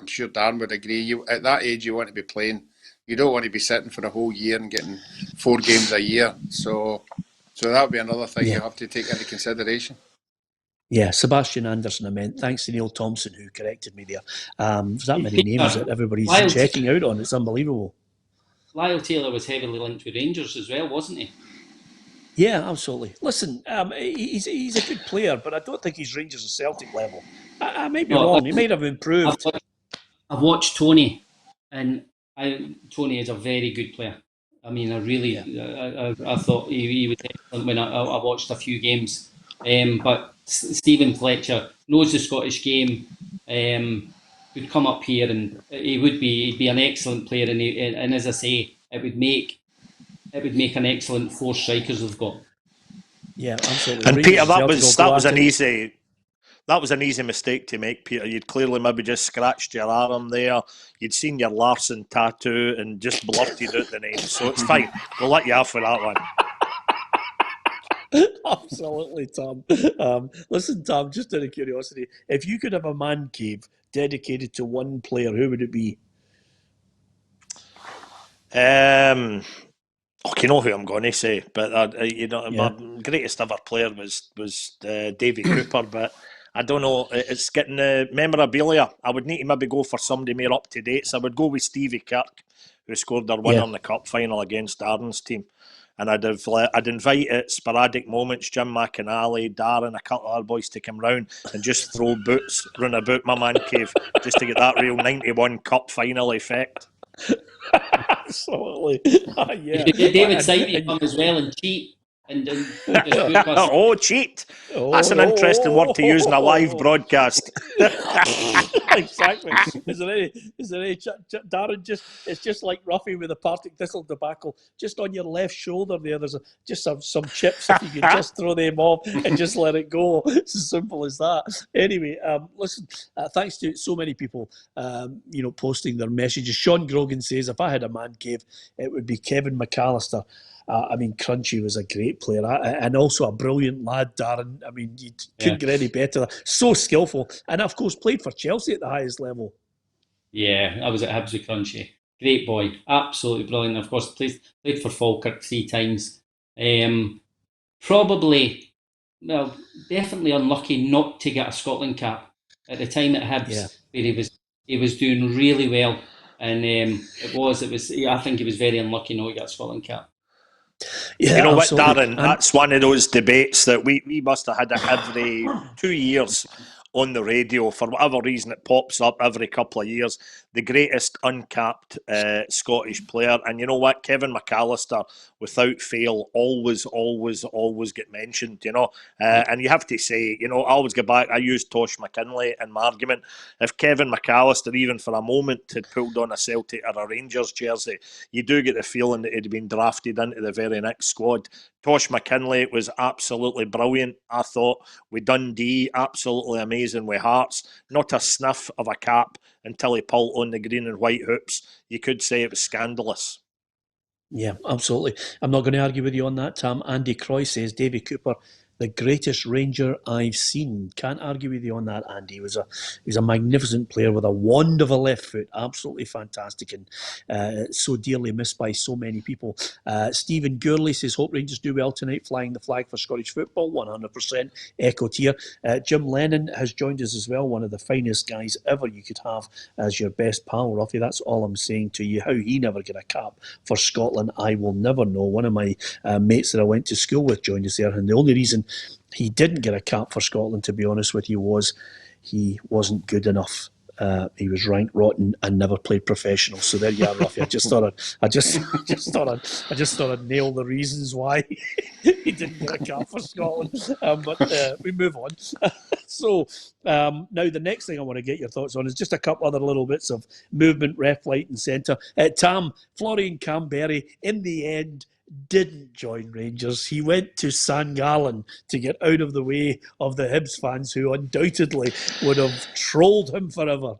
sure Darren would agree. At that age, you want to be playing. You don't want to be sitting for a whole year and getting 4 games a year. So that would be another thing you have to take into consideration. Yeah, Sebastian Anderson, I meant. Thanks to Neil Thompson, who corrected me there. There's that many names that everybody's checking out on. It's unbelievable. Lyle Taylor was heavily linked with Rangers as well, wasn't he? Yeah, absolutely. Listen, he's a good player, but I don't think he's Rangers or Celtic level. I might be wrong. He might have improved. I've watched Tony, and Tony is a very good player. I mean, I thought he was excellent when I watched a few games. But Stephen Fletcher knows the Scottish game. Would come up here and he'd be an excellent player. And as I say, it would make an excellent 4 strikers we've got. Yeah, absolutely. And Peter, that was an easy mistake to make, Peter. You'd clearly maybe just scratched your arm there. You'd seen your Larson tattoo and just blurted out the name. So it's fine. We'll let you off with that one. Absolutely, Tom. Listen, Tom, just out of curiosity, if you could have a man cave dedicated to one player, who would it be? You know who I'm going to say, but my greatest ever player was Davy Cooper, but I don't know. It's getting memorabilia. I would need to maybe go for somebody more up to date. So I would go with Stevie Kirk, who scored their winner in the cup final against Darren's team. And I'd invite at sporadic moments Jim McInally, Darren, a couple of other boys to come round and just throw boots round about my man cave just to get that real 91 cup final effect. Absolutely. Yeah. David Simon come as well and cheat. And cheat. That's an interesting word to use in a live broadcast. Exactly. Is there any Darren? It's just like Roughie with the Partick Thistle debacle. Just on your left shoulder there, there's just some chips. If you can just throw them off and just let it go. It's as simple as that. Anyway, listen. Thanks to so many people, posting their messages. Sean Grogan says, if I had a man cave, it would be Kevin McAllister. Crunchy was a great player and also a brilliant lad, Darren. I mean, you couldn't get any better. So skillful. And, of course, played for Chelsea at the highest level. Yeah, I was at Hibs with Crunchy. Great boy. Absolutely brilliant. Of course, played for Falkirk 3 times. Definitely unlucky not to get a Scotland cap at the time at Hibs, where he was doing really well. And I think he was very unlucky not to get a Scotland cap. Yeah, you know what, Darren? That's one of those debates that we must have had every 2 years on the radio. For whatever reason, it pops up every couple of years. The greatest uncapped Scottish player. And you know what? Kevin McAllister, without fail, always get mentioned, And you have to say, I always go back. I used Tosh McKinlay in my argument. If Kevin McAllister, even for a moment, had pulled on a Celtic or a Rangers jersey, you do get the feeling that he'd been drafted into the very next squad. Tosh McKinlay was absolutely brilliant, I thought. With Dundee, absolutely amazing with Hearts. Not a sniff of a cap until he pulled on the green and white hoops. You could say it was scandalous. Yeah, absolutely. I'm not going to argue with you on that, Tam. Andy Croy says Davy Cooper the greatest Ranger I've seen. Can't argue with you on that, Andy. He was a magnificent player with a wand of a left foot. Absolutely fantastic, and so dearly missed by so many people. Stephen Gurley says, hope Rangers do well tonight, flying the flag for Scottish football. 100% echoed here. Jim Lennon has joined us as well, one of the finest guys ever you could have as your best pal, Roughie. That's all I'm saying to you. How he never got a cap for Scotland, I will never know. One of my mates that I went to school with joined us there, and the only reason he didn't get a cap for Scotland, to be honest with you, was he wasn't good enough. He was ranked rotten and never played professional. So there you are, Roughie. I just thought I'd nail the reasons why he didn't get a cap for Scotland. But we move on. So now the next thing I want to get your thoughts on is just a couple other little bits of movement, ref, light and centre. Tam, Florian Camberry, in the end, didn't join Rangers. He went to St Gallen to get out of the way of the Hibs fans who undoubtedly would have trolled him forever.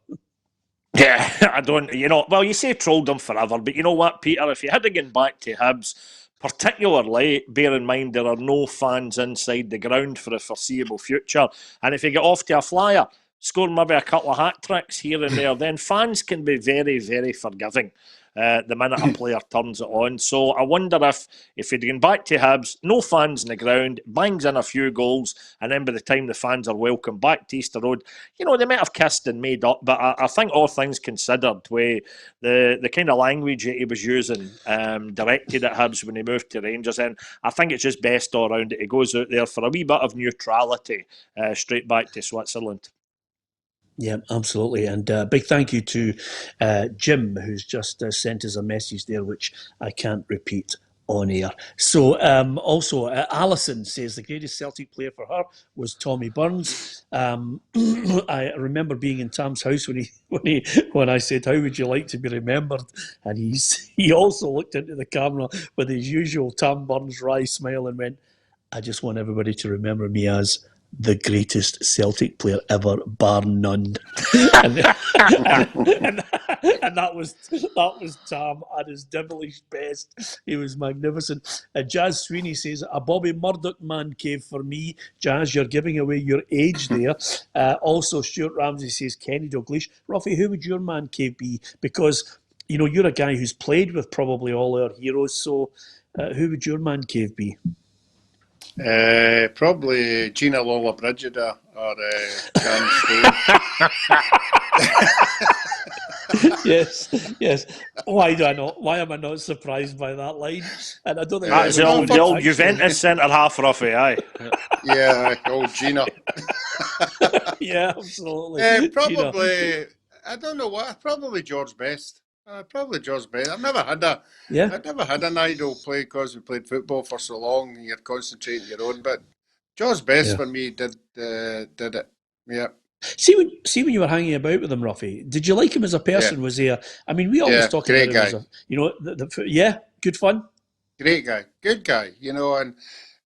Yeah, I don't, well, you say trolled him forever, but you know what, Peter, if you had to get back to Hibs, particularly, bear in mind there are no fans inside the ground for the foreseeable future, and if you get off to a flyer, score maybe a couple of hat-tricks here and there, then fans can be very, very forgiving the minute a player turns it on. So I wonder if he'd gone back to Hibs, no fans in the ground, bangs in a few goals, and then by the time the fans are welcome back to Easter Road, they might have kissed and made up. But I think all things considered, with the kind of language that he was using directed at Hibs when he moved to Rangers, and I think it's just best all round that he goes out there for a wee bit of neutrality straight back to Switzerland. Yeah, absolutely. And big thank you to Jim, who's just sent us a message there, which I can't repeat on air. So also, Alison says the greatest Celtic player for her was Tommy Burns. I remember being in Tam's house when I said, how would you like to be remembered? And he also looked into the camera with his usual Tam Burns wry smile and went, I just want everybody to remember me as the greatest Celtic player ever, bar none. and that was Tam at his devilish best. He was magnificent. Jazz Sweeney says, a Bobby Murdoch man cave for me. Jazz, you're giving away your age there. Also, Stuart Ramsey says, Kenny Dalglish. Roughie, who would your man cave be? Because, you're a guy who's played with probably all our heroes, so who would your man cave be? Probably Gina Lollobrigida or Karen Stone. Yes. Why am I not surprised by that line? And I don't think that's the old Juventus centre half, Roughie, aye. Yeah, old Gina. Yeah, absolutely. Probably, Gina. I don't know what. Probably George Best. Probably George Best. I've never had an idol play because we played football for so long and you're concentrating your own. But George Best for me did it. Yeah. See when you were hanging about with him, Roughie, did you like him as a person? Yeah. Was he we always talk about him as a, good fun. Great guy, good guy, and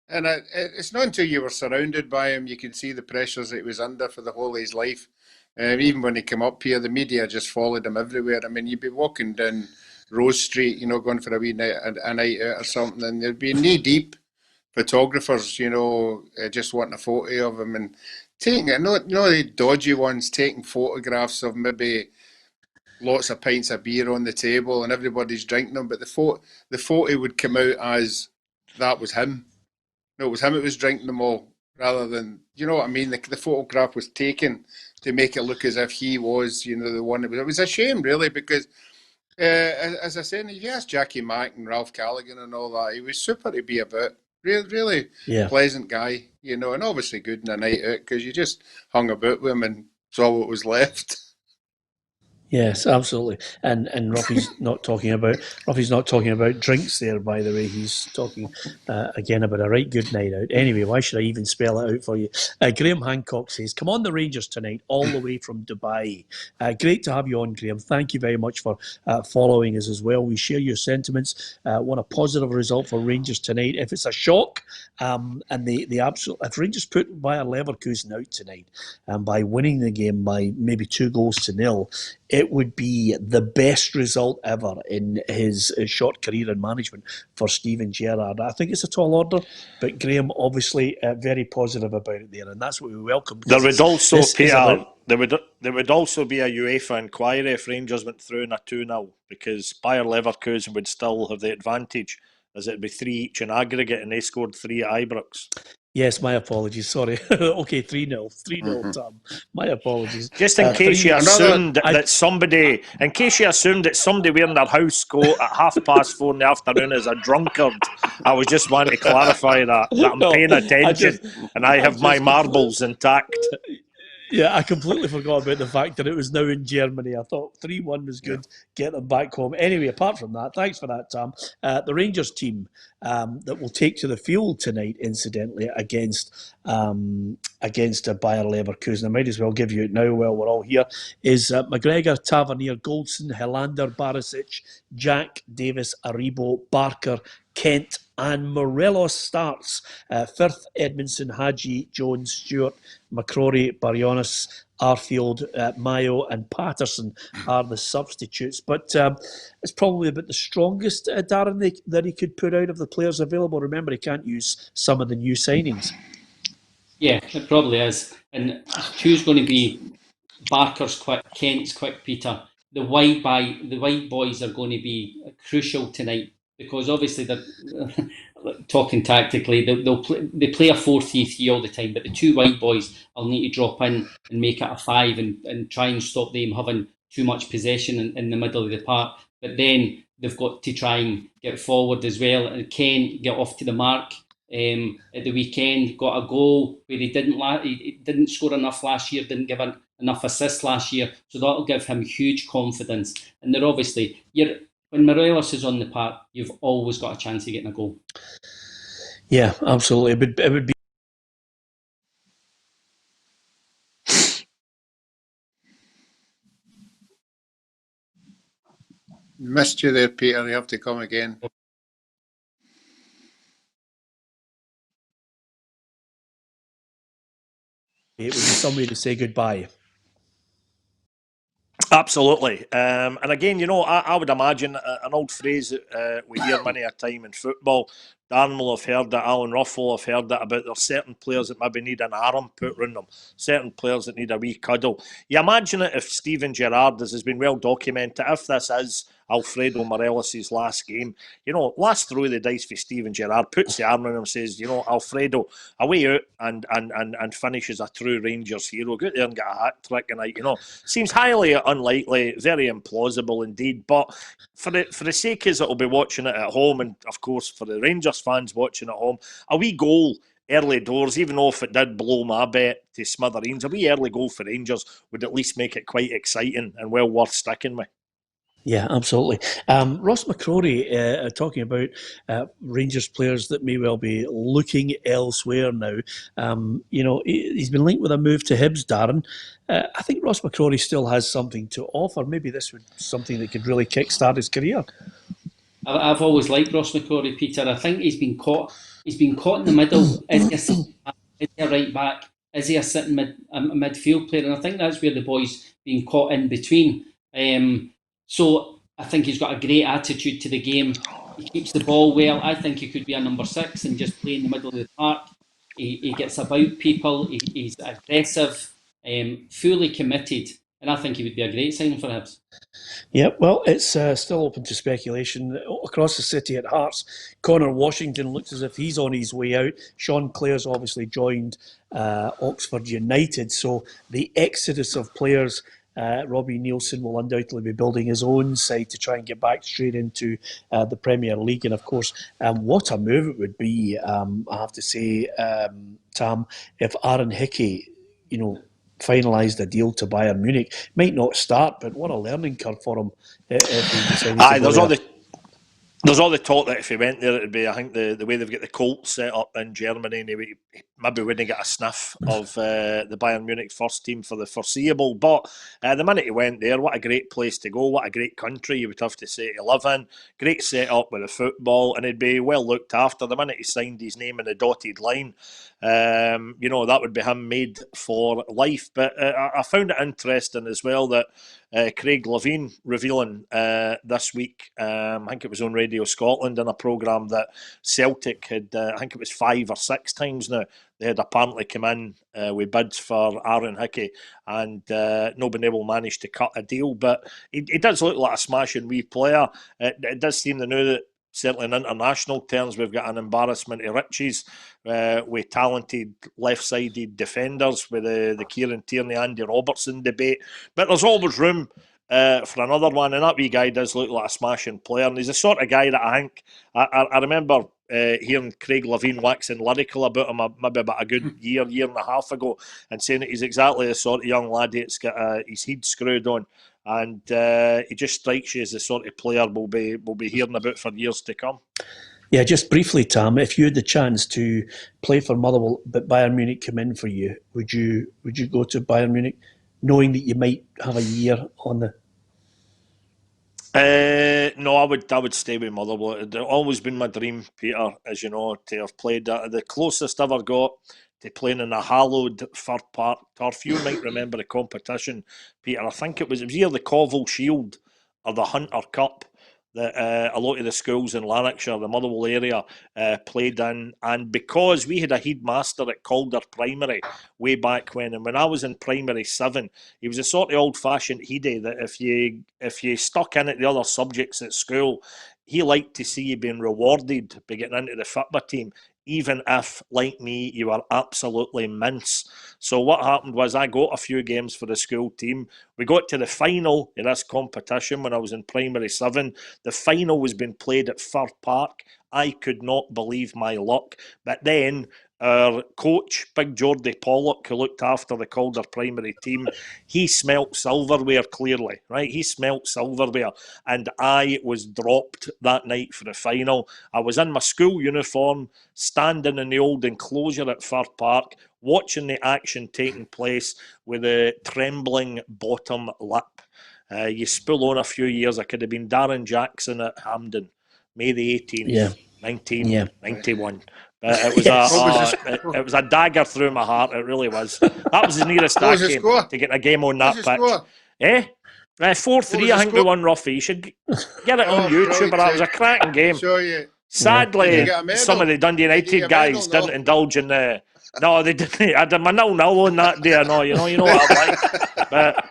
it's not until you were surrounded by him you could see the pressures that he was under for the whole of his life. Even when he came up here, the media just followed him everywhere. I mean, you'd be walking down Rose Street, going for a wee night out or something, and there'd be knee-deep photographers, just wanting a photo of him and taking it. Not the dodgy ones, taking photographs of maybe lots of pints of beer on the table and everybody's drinking them, but the photo would come out as that was him. No, it was him that was drinking them all, rather than, you know what I mean? The photograph was taken to make it look as if he was, the one. It was a shame, really, because, as I said, if you ask Jackie Mack and Ralph Callaghan and all that, he was super to be about. Really pleasant guy, and obviously good in a night out because you just hung about with him and saw what was left. Yes, absolutely. And Roughie's not talking about drinks there, by the way. He's talking again about a right good night out. Anyway, why should I even spell it out for you? Graham Hancock says, come on the Rangers tonight, all the way from Dubai. Great to have you on, Graham. Thank you very much for following us as well. We share your sentiments. Want a positive result for Rangers tonight. If it's a shock, and if Rangers put Bayer Leverkusen out tonight, and by winning the game by maybe 2-0, it it would be the best result ever in his short career in management for Steven Gerrard. I think it's a tall order, but Graham obviously very positive about it there, and that's what we welcome. There would also, Peter, there would also be a UEFA inquiry if Rangers went through in a 2-0, because Bayer Leverkusen would still have the advantage, as it'd be 3 each in aggregate, and they scored 3 at Ibrox. Yes, my apologies. Sorry. Okay, 3-0. 3-0, Tam. My apologies. Just in case you assumed that somebody, wearing their house coat at 4:30 in the afternoon is a drunkard, I was just wanting to clarify that I'm paying attention and I have my marbles intact. Yeah, I completely forgot about the fact that it was now in Germany. I thought 3-1 was good, get them back home. Anyway, apart from that, thanks for that, Tam. The Rangers team that will take to the field tonight, incidentally, against Bayer Leverkusen, I might as well give you it now while we're all here, is McGregor, Tavernier, Goldson, Helander, Barisic, Jack, Davis, Aribo, Barker, Kent, and Morelos starts. Firth, Edmondson, Hadji, Jones, Stewart, McCrory, Barionis, Arfield, Mayo, and Patterson are the substitutes. But it's probably about the strongest, Darren, that he could put out of the players available. Remember, he can't use some of the new signings. Yeah, it probably is. And who's going to be Barker's quick, Kent's quick, Peter? The wide boys are going to be crucial tonight, because obviously they're talking tactically. They play a 4-3-3 all the time, but the two wide boys will need to drop in and make it a 5 and try and stop them having too much possession in the middle of the park. But then they've got to try and get forward as well. And Kent get off to the mark. At the weekend, got a goal where he didn't score enough last year, didn't give enough assists last year, so that'll give him huge confidence. And they're obviously, when Morelos is on the park, you've always got a chance of getting a goal. Yeah, absolutely. It would be. Missed you there, Peter. You have to come again. It would be somebody to say goodbye. Absolutely. And again, I would imagine an old phrase that we hear many a time in football. Darren will have heard that, Alan Roughie will have heard that, about there's certain players that maybe need an arm put around them, certain players that need a wee cuddle. You imagine it if Steven Gerrard, as has been well documented, if this is Alfredo Morelos' last game, last throw of the dice for Steven Gerrard, puts the arm around him, says, Alfredo, away out and finishes a true Rangers hero. Go out there and get a hat trick, and seems highly unlikely, very implausible indeed. But for the sake of it'll be watching it at home, and of course for the Rangers fans watching at home, a wee goal early doors, even though if it did blow my bet to smithereens, a wee early goal for Rangers would at least make it quite exciting and well worth sticking with. Yeah, absolutely. Ross McCrory talking about Rangers players that may well be looking elsewhere now. He's been linked with a move to Hibs, Darren. I think Ross McCrory still has something to offer. Maybe this would be something that could really kickstart his career. I've always liked Ross McCrory, Peter. I think he's been caught in the middle. Is he a right back? Is he a sitting midfield player? And I think that's where the boy's being caught in between. So I think he's got a great attitude to the game. He keeps the ball well. I think he could be a number 6 and just play in the middle of the park. He gets about people. He's aggressive, fully committed, and I think he would be a great signing for Hibs. Yeah, well, it's still open to speculation. Across the city at Hearts, Connor Washington looks as if he's on his way out. Sean Clare's obviously joined Oxford United, so the exodus of players. Robbie Nielsen will undoubtedly be building his own side to try and get back straight into the Premier League. And of course, what a move it would be, I have to say, Tam, if Aaron Hickey, finalised a deal to Bayern Munich. Might not start, but what a learning curve for him if he decided to go there. There's all the talk that if he went there, it'd be, I think, the way they've got the Colts set up in Germany, and he maybe wouldn't get a sniff of the Bayern Munich first team for the foreseeable. But the minute he went there, what a great place to go, what a great country you would have to say to live in. Great set up with the football, and he'd be well looked after. The minute he signed his name in the dotted line, that would be him made for life. But I found it interesting as well that Craig Levein revealing this week, I think it was on Radio Scotland in a programme, that Celtic had, I think it was 5 or 6 times now, they had apparently come in with bids for Aaron Hickey, and no been able to manage to cut a deal. But he does look like a smashing wee player. It does seem to know that certainly in international terms, we've got an embarrassment of riches with talented left-sided defenders with the Kieran Tierney, Andy Robertson debate. But there's always room for another one, and that wee guy does look like a smashing player. And he's the sort of guy that I think, I remember hearing Craig Levein waxing lyrical about him maybe about a good year and a half ago, and saying that he's exactly the sort of young lad that's got his head screwed on. And he just strikes you as the sort of player we'll be hearing about for years to come. Yeah, just briefly, Tam, if you had the chance to play for Motherwell, but Bayern Munich come in for you, would you go to Bayern Munich, knowing that you might have a year on the? No, I would stay with Motherwell. It's always been my dream, Peter, as you know, to have played the closest I ever got to playing in a hallowed Fir Park turf. You might remember the competition, Peter. I think it was either the Covell Shield or the Hunter Cup that a lot of the schools in Lanarkshire, the Motherwell area, played in. And because we had a headmaster at Calder Primary way back when, and when I was in primary 7, he was a sort of old-fashioned heady that if you stuck in at the other subjects at school, he liked to see you being rewarded by getting into the football team, even if, like me, you were absolutely mince. So what happened was I got a few games for the school team. We got to the final in this competition when I was in primary 7. The final was being played at Fir Park. I could not believe my luck. But then our coach, Big Geordie Pollock, who looked after the Calder primary team, he smelt silverware clearly, right? He smelt silverware, and I was dropped that night for the final. I was in my school uniform, standing in the old enclosure at Fir Park, watching the action taking place with a trembling bottom lip. You spool on a few years, I could have been Darren Jackson at Hampden, May the 18th, 1991. It was a dagger through my heart. It really was. That was the nearest I came to getting a game on that pitch. 4-3, I think we won, Roughie. You should get it on YouTube. But that was a cracking game. Sadly, some of the Dundee United guys didn't indulge in the. No, they didn't. I did my 0-0 on that day. No, you know what I'm like. But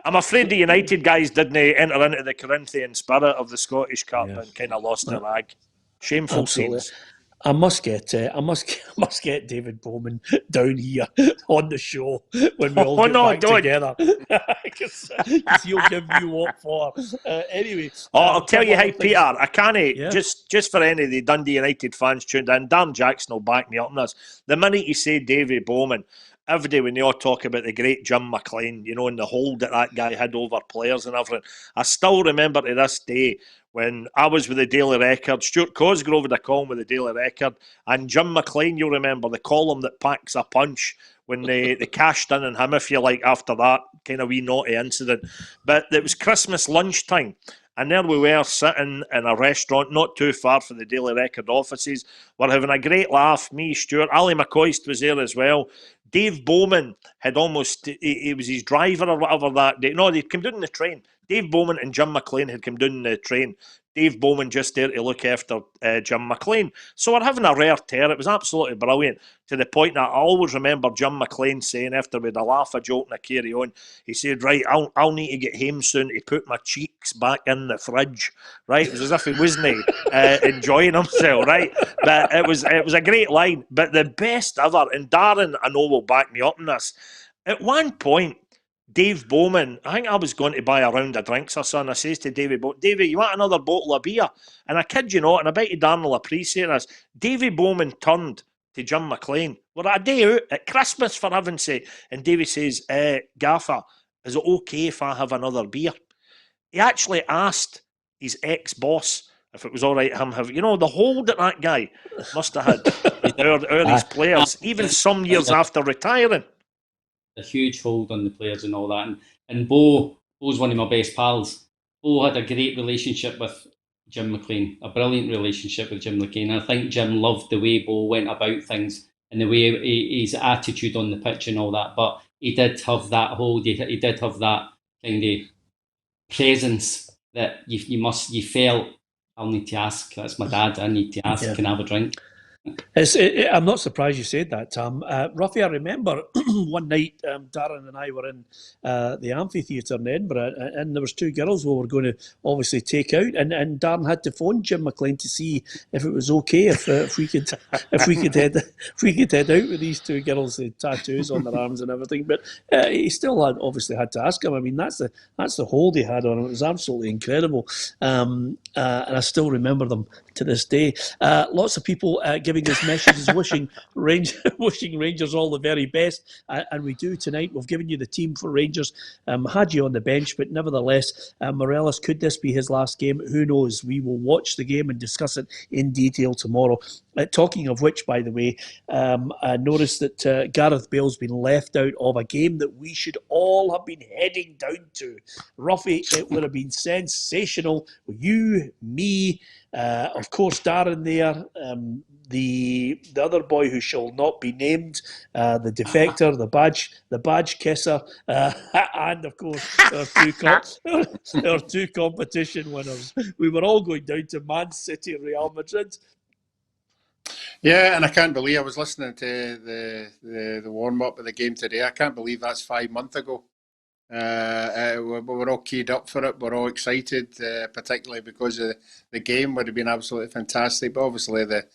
I'm afraid the United guys didn't enter into the Corinthian spirit of the Scottish Cup and kind of lost their rag. Shameful scenes. I must get David Bowman down here on the show when we all get back together. Because he'll give you what for. Anyway. I'll tell you how, Peter, I can't, just for any of the Dundee United fans tuned in, Darren Jackson will back me up on this. The minute you say David Bowman, every day when they all talk about the great Jim McLean, and the hold that guy had over players and everything, I still remember to this day when I was with the Daily Record, Stuart Cosgrove had a column with the Daily Record, and Jim McLean, you'll remember, the column that packs a punch when they cashed in on him, if you like, after that kind of wee naughty incident. But it was Christmas lunchtime, and there we were sitting in a restaurant not too far from the Daily Record offices. We're having a great laugh, me, Stuart, Ali McCoist was there as well. Dave Bowman had he was his driver or whatever that day. No, they'd come down in the train. Dave Bowman and Jim McLean had come down in the train. Dave Bowman just there to look after Jim McLean. So we're having a rare tear. It was absolutely brilliant, to the point that I always remember Jim McLean saying, after we'd a laugh, a joke and a carry on, he said, right, I'll need to get home soon to put my cheeks back in the fridge. Right? It was as if he wasn't enjoying himself, right? But it was a great line. But the best ever, and Darren, I know, will back me up on this, at one point, Dave Bowman, I think I was going to buy a round of drinks or something. I says to Davy Bowman, Davy, you want another bottle of beer? And I kid you not, and I bet you Darren will appreciate this, Davy Bowman turned to Jim McLean. We're a day out at Christmas, for heaven's sake. And Davy says, Gaffer, is it okay if I have another beer? He actually asked his ex-boss if it was all right him have, the hold that guy must have had over his players, even some years after retiring. A huge hold on the players and all that. And Bo's one of my best pals. Bo had a great relationship with Jim McLean, a brilliant relationship with Jim McLean. I think Jim loved the way Bo went about things and the way his attitude on the pitch and all that. But he did have that hold. He did have that kind of presence that you felt, I'll need to ask. That's my dad. I need to ask. Can I have a drink? I'm not surprised you said that, Tam. Roughie, I remember one night Darren and I were in the amphitheatre in Edinburgh, and there was two girls we were going to obviously take out, and Darren had to phone Jim McLean to see if it was okay if we could head out with these two girls with tattoos on their arms and everything. But he still obviously had to ask him. I mean, that's the hold he had on him. It was absolutely incredible, and I still remember them to this day. Lots of people giving us messages wishing Rangers all the very best, and we do tonight. We've given you the team for Rangers, had you on the bench, but nevertheless, Morelos, could this be his last game? Who knows? We will watch the game and discuss it in detail tomorrow. Talking of which, by the way, I noticed that Gareth Bale's been left out of a game that we should all have been heading down to. Roughie, it would have been sensational. You, me, of course, Darren there, the other boy who shall not be named, the defector, the badge kisser, and of course our two competition winners. We were all going down to Man City, Real Madrid. Yeah, and I can't believe I was listening to the warm up of the game today. I can't believe that's 5 months ago. We're all keyed up for it. We're all excited, particularly because the game would have been absolutely fantastic. But obviously, the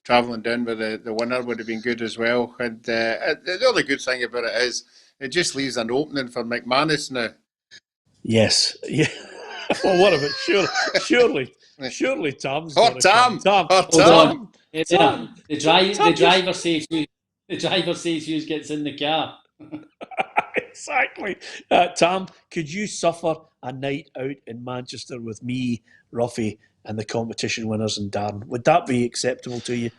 travelling down with the winner would have been good as well. And the other good thing about it is it just leaves an opening for McManus now. Yes. Yeah. Well, what about surely Tam's got to come. Tam. The driver says who gets in the car. Exactly. Tam, could you suffer a night out in Manchester with me, Roughie, and the competition winners and Darren? Would that be acceptable to you?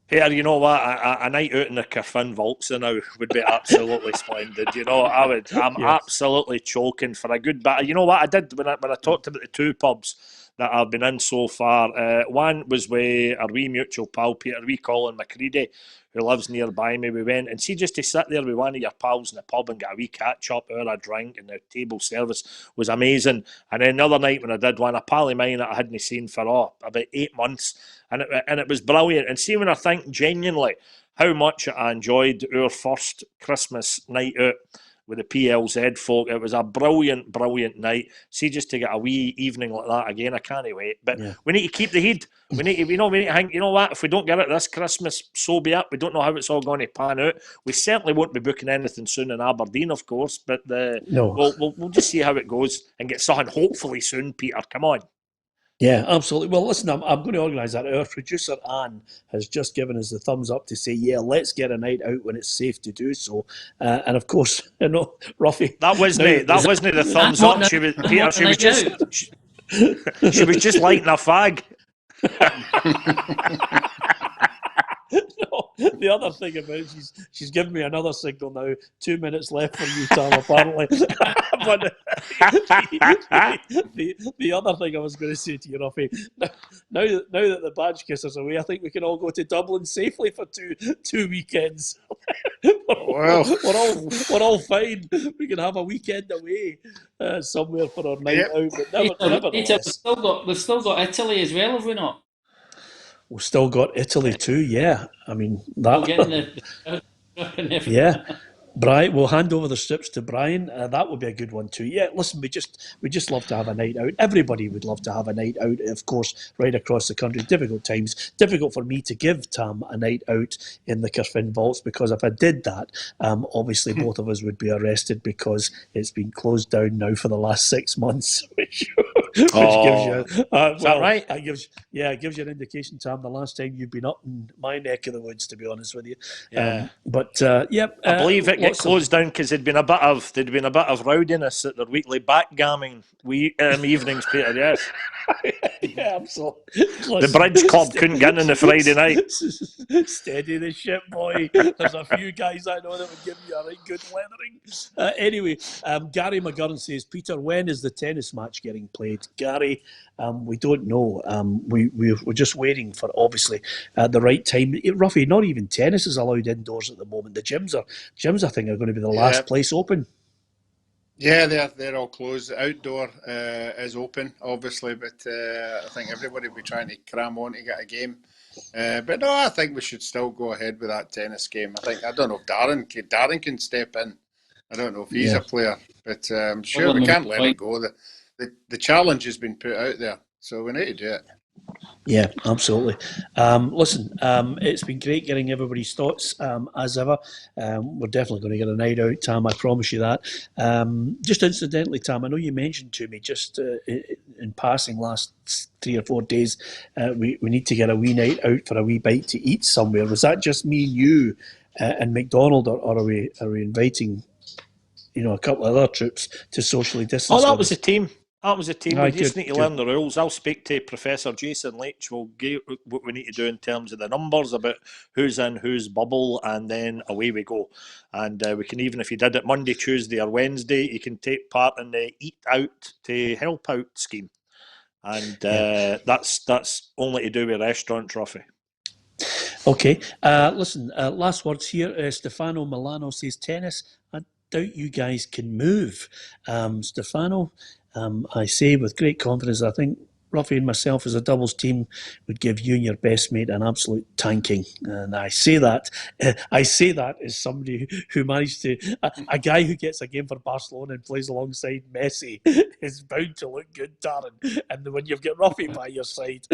Peter, you know what? A night out in the Carfin Vaults now would be absolutely splendid. You know, I'm absolutely choking for a good bit. You know what I did when I talked about the two pubs that I've been in so far? One was with our wee mutual pal, Peter, wee Colin McCready, who lives nearby me. We went and see, just to sit there with one of your pals in the pub and get a wee catch up or a drink, and the table service was amazing. And then another night when I did one, a pal of mine that I hadn't seen for about 8 months, and it was brilliant. And see, when I think genuinely how much I enjoyed our first Christmas night out with the PLZ folk, it was a brilliant night. See, just to get a wee evening like that again, I can't wait. But we need to keep the heat. We need to hang. You know what? If we don't get it this Christmas, so be it. We don't know how it's all going to pan out. We certainly won't be booking anything soon in Aberdeen, of course. But we'll just see how it goes and get something hopefully soon. Peter, come on. Yeah, absolutely. Well, listen, I'm going to organise that. Our producer, Anne, has just given us the thumbs up to say, yeah, let's get a night out when it's safe to do so. And of course, you know, Roughie... That wasn't the thumbs up. She was just lighting a fag. No, the other thing about it, she's given me another signal now. 2 minutes left for you, Tam, apparently. But the other thing I was going to say to you, Roughie, now that the badge kisser's away, I think we can all go to Dublin safely for two weekends. We're all fine. We can have a weekend away somewhere for our night out. But we've still got Italy as well, have we not? We've still got Italy too, yeah. I mean, that... Yeah. Brian, we'll hand over the strips to Brian. That would be a good one too. Yeah, listen, we just love to have a night out. Everybody would love to have a night out, of course, right across the country. Difficult times. Difficult for me to give Tam a night out in the Carfin Vaults, because if I did that, obviously both of us would be arrested, because it's been closed down now for the last 6 months, which gives you... is that right? It gives you an indication, Tam, the last time you've been up in my neck of the woods, to be honest with you. Yeah. I believe it got closed down because there'd been a bit of rowdiness at their weekly backgamming evenings, Peter. Yes. Yeah, absolutely. The Bridge Club couldn't get in on the Friday night. Steady the ship, boy. There's a few guys I know that would give you a right good leathering. Anyway, Gary McGurn says, Peter, when is the tennis match getting played? Gary? We don't know. We're just waiting for, obviously, the right time. Roughie, not even tennis is allowed indoors at the moment. The gyms, I think, are going to be the last place open. Yeah, they're all closed. The outdoor is open, obviously, but I think everybody will be trying to cram on to get a game. But no, I think we should still go ahead with that tennis game. I don't know if Darren can step in. I don't know if he's a player, but I'm sure we can't let it go. The challenge has been put out there, so we need to do it. Yeah, absolutely. Listen, it's been great getting everybody's thoughts, as ever. We're definitely going to get a night out, Tam, I promise you that. Just incidentally, Tam, I know you mentioned to me just in passing last 3 or 4 days, we need to get a wee night out for a wee bite to eat somewhere. Was that just me and you and McDonald, or are we inviting, a couple of other troops to socially distance? Oh, that was the team. That was a team. We just need to learn the good. rules. I'll speak to Professor Jason Leitch. We'll get what we need to do in terms of the numbers, about who's in whose bubble, and then away we go. And we can, even if you did it Monday, Tuesday or Wednesday, you can take part in the Eat Out to Help Out scheme. And that's only to do with restaurant, Roughie. Okay. Listen, last words here. Stefano Milano says, tennis, I doubt you guys can move. Stefano, I say with great confidence, I think Roughie and myself as a doubles team would give you and your best mate an absolute tanking. And I say that as somebody who managed to, a guy who gets a game for Barcelona and plays alongside Messi is bound to look good, Darren. And when you've got Roughie by your side,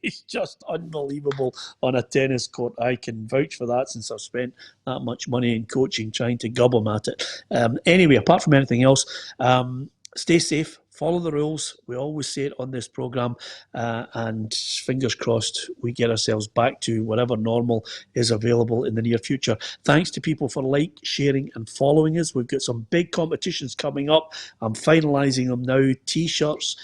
he's just unbelievable on a tennis court. I can vouch for that, since I've spent that much money in coaching trying to gob him at it. Anyway, apart from anything else, stay safe. Follow the rules. We always say it on this programme, and fingers crossed we get ourselves back to whatever normal is available in the near future. Thanks to people for sharing and following us. We've got some big competitions coming up. I'm finalising them now. T-shirts,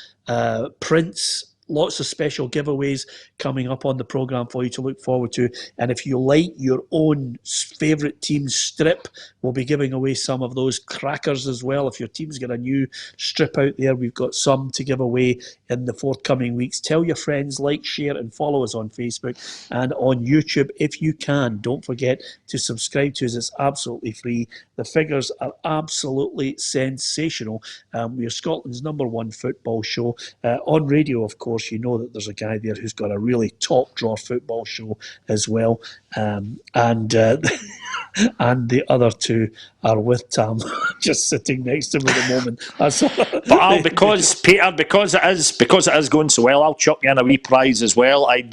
prints, lots of special giveaways coming up on the programme for you to look forward to. And if you like your own favourite team's strip, we'll be giving away some of those crackers as well. If your team's got a new strip out there, we've got some to give away in the forthcoming weeks. Tell your friends, like, share and follow us on Facebook and on YouTube if you can. Don't forget to subscribe to us. It's absolutely free. The figures are absolutely sensational. We are Scotland's #1 football show. On radio, of course, you know that there's a guy there who's got a really top drawer football show as well. And the other two are with Tam, just sitting next to him at the moment. But Al, because it is going so well, I'll chuck you in a wee prize as well. I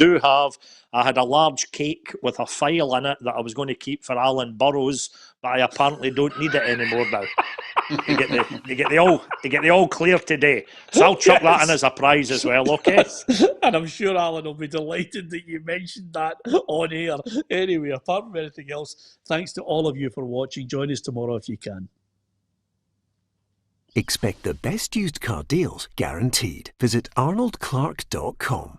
had a large cake with a file in it that I was going to keep for Alan Burrows, but I apparently don't need it anymore now. You get the all clear today. So I'll chuck that in as a prize as well, okay? Yes. And I'm sure Alan will be delighted that you mentioned that on air. Anyway, apart from anything else, thanks to all of you for watching. Join us tomorrow if you can. Expect the best used car deals guaranteed. Visit arnoldclark.com.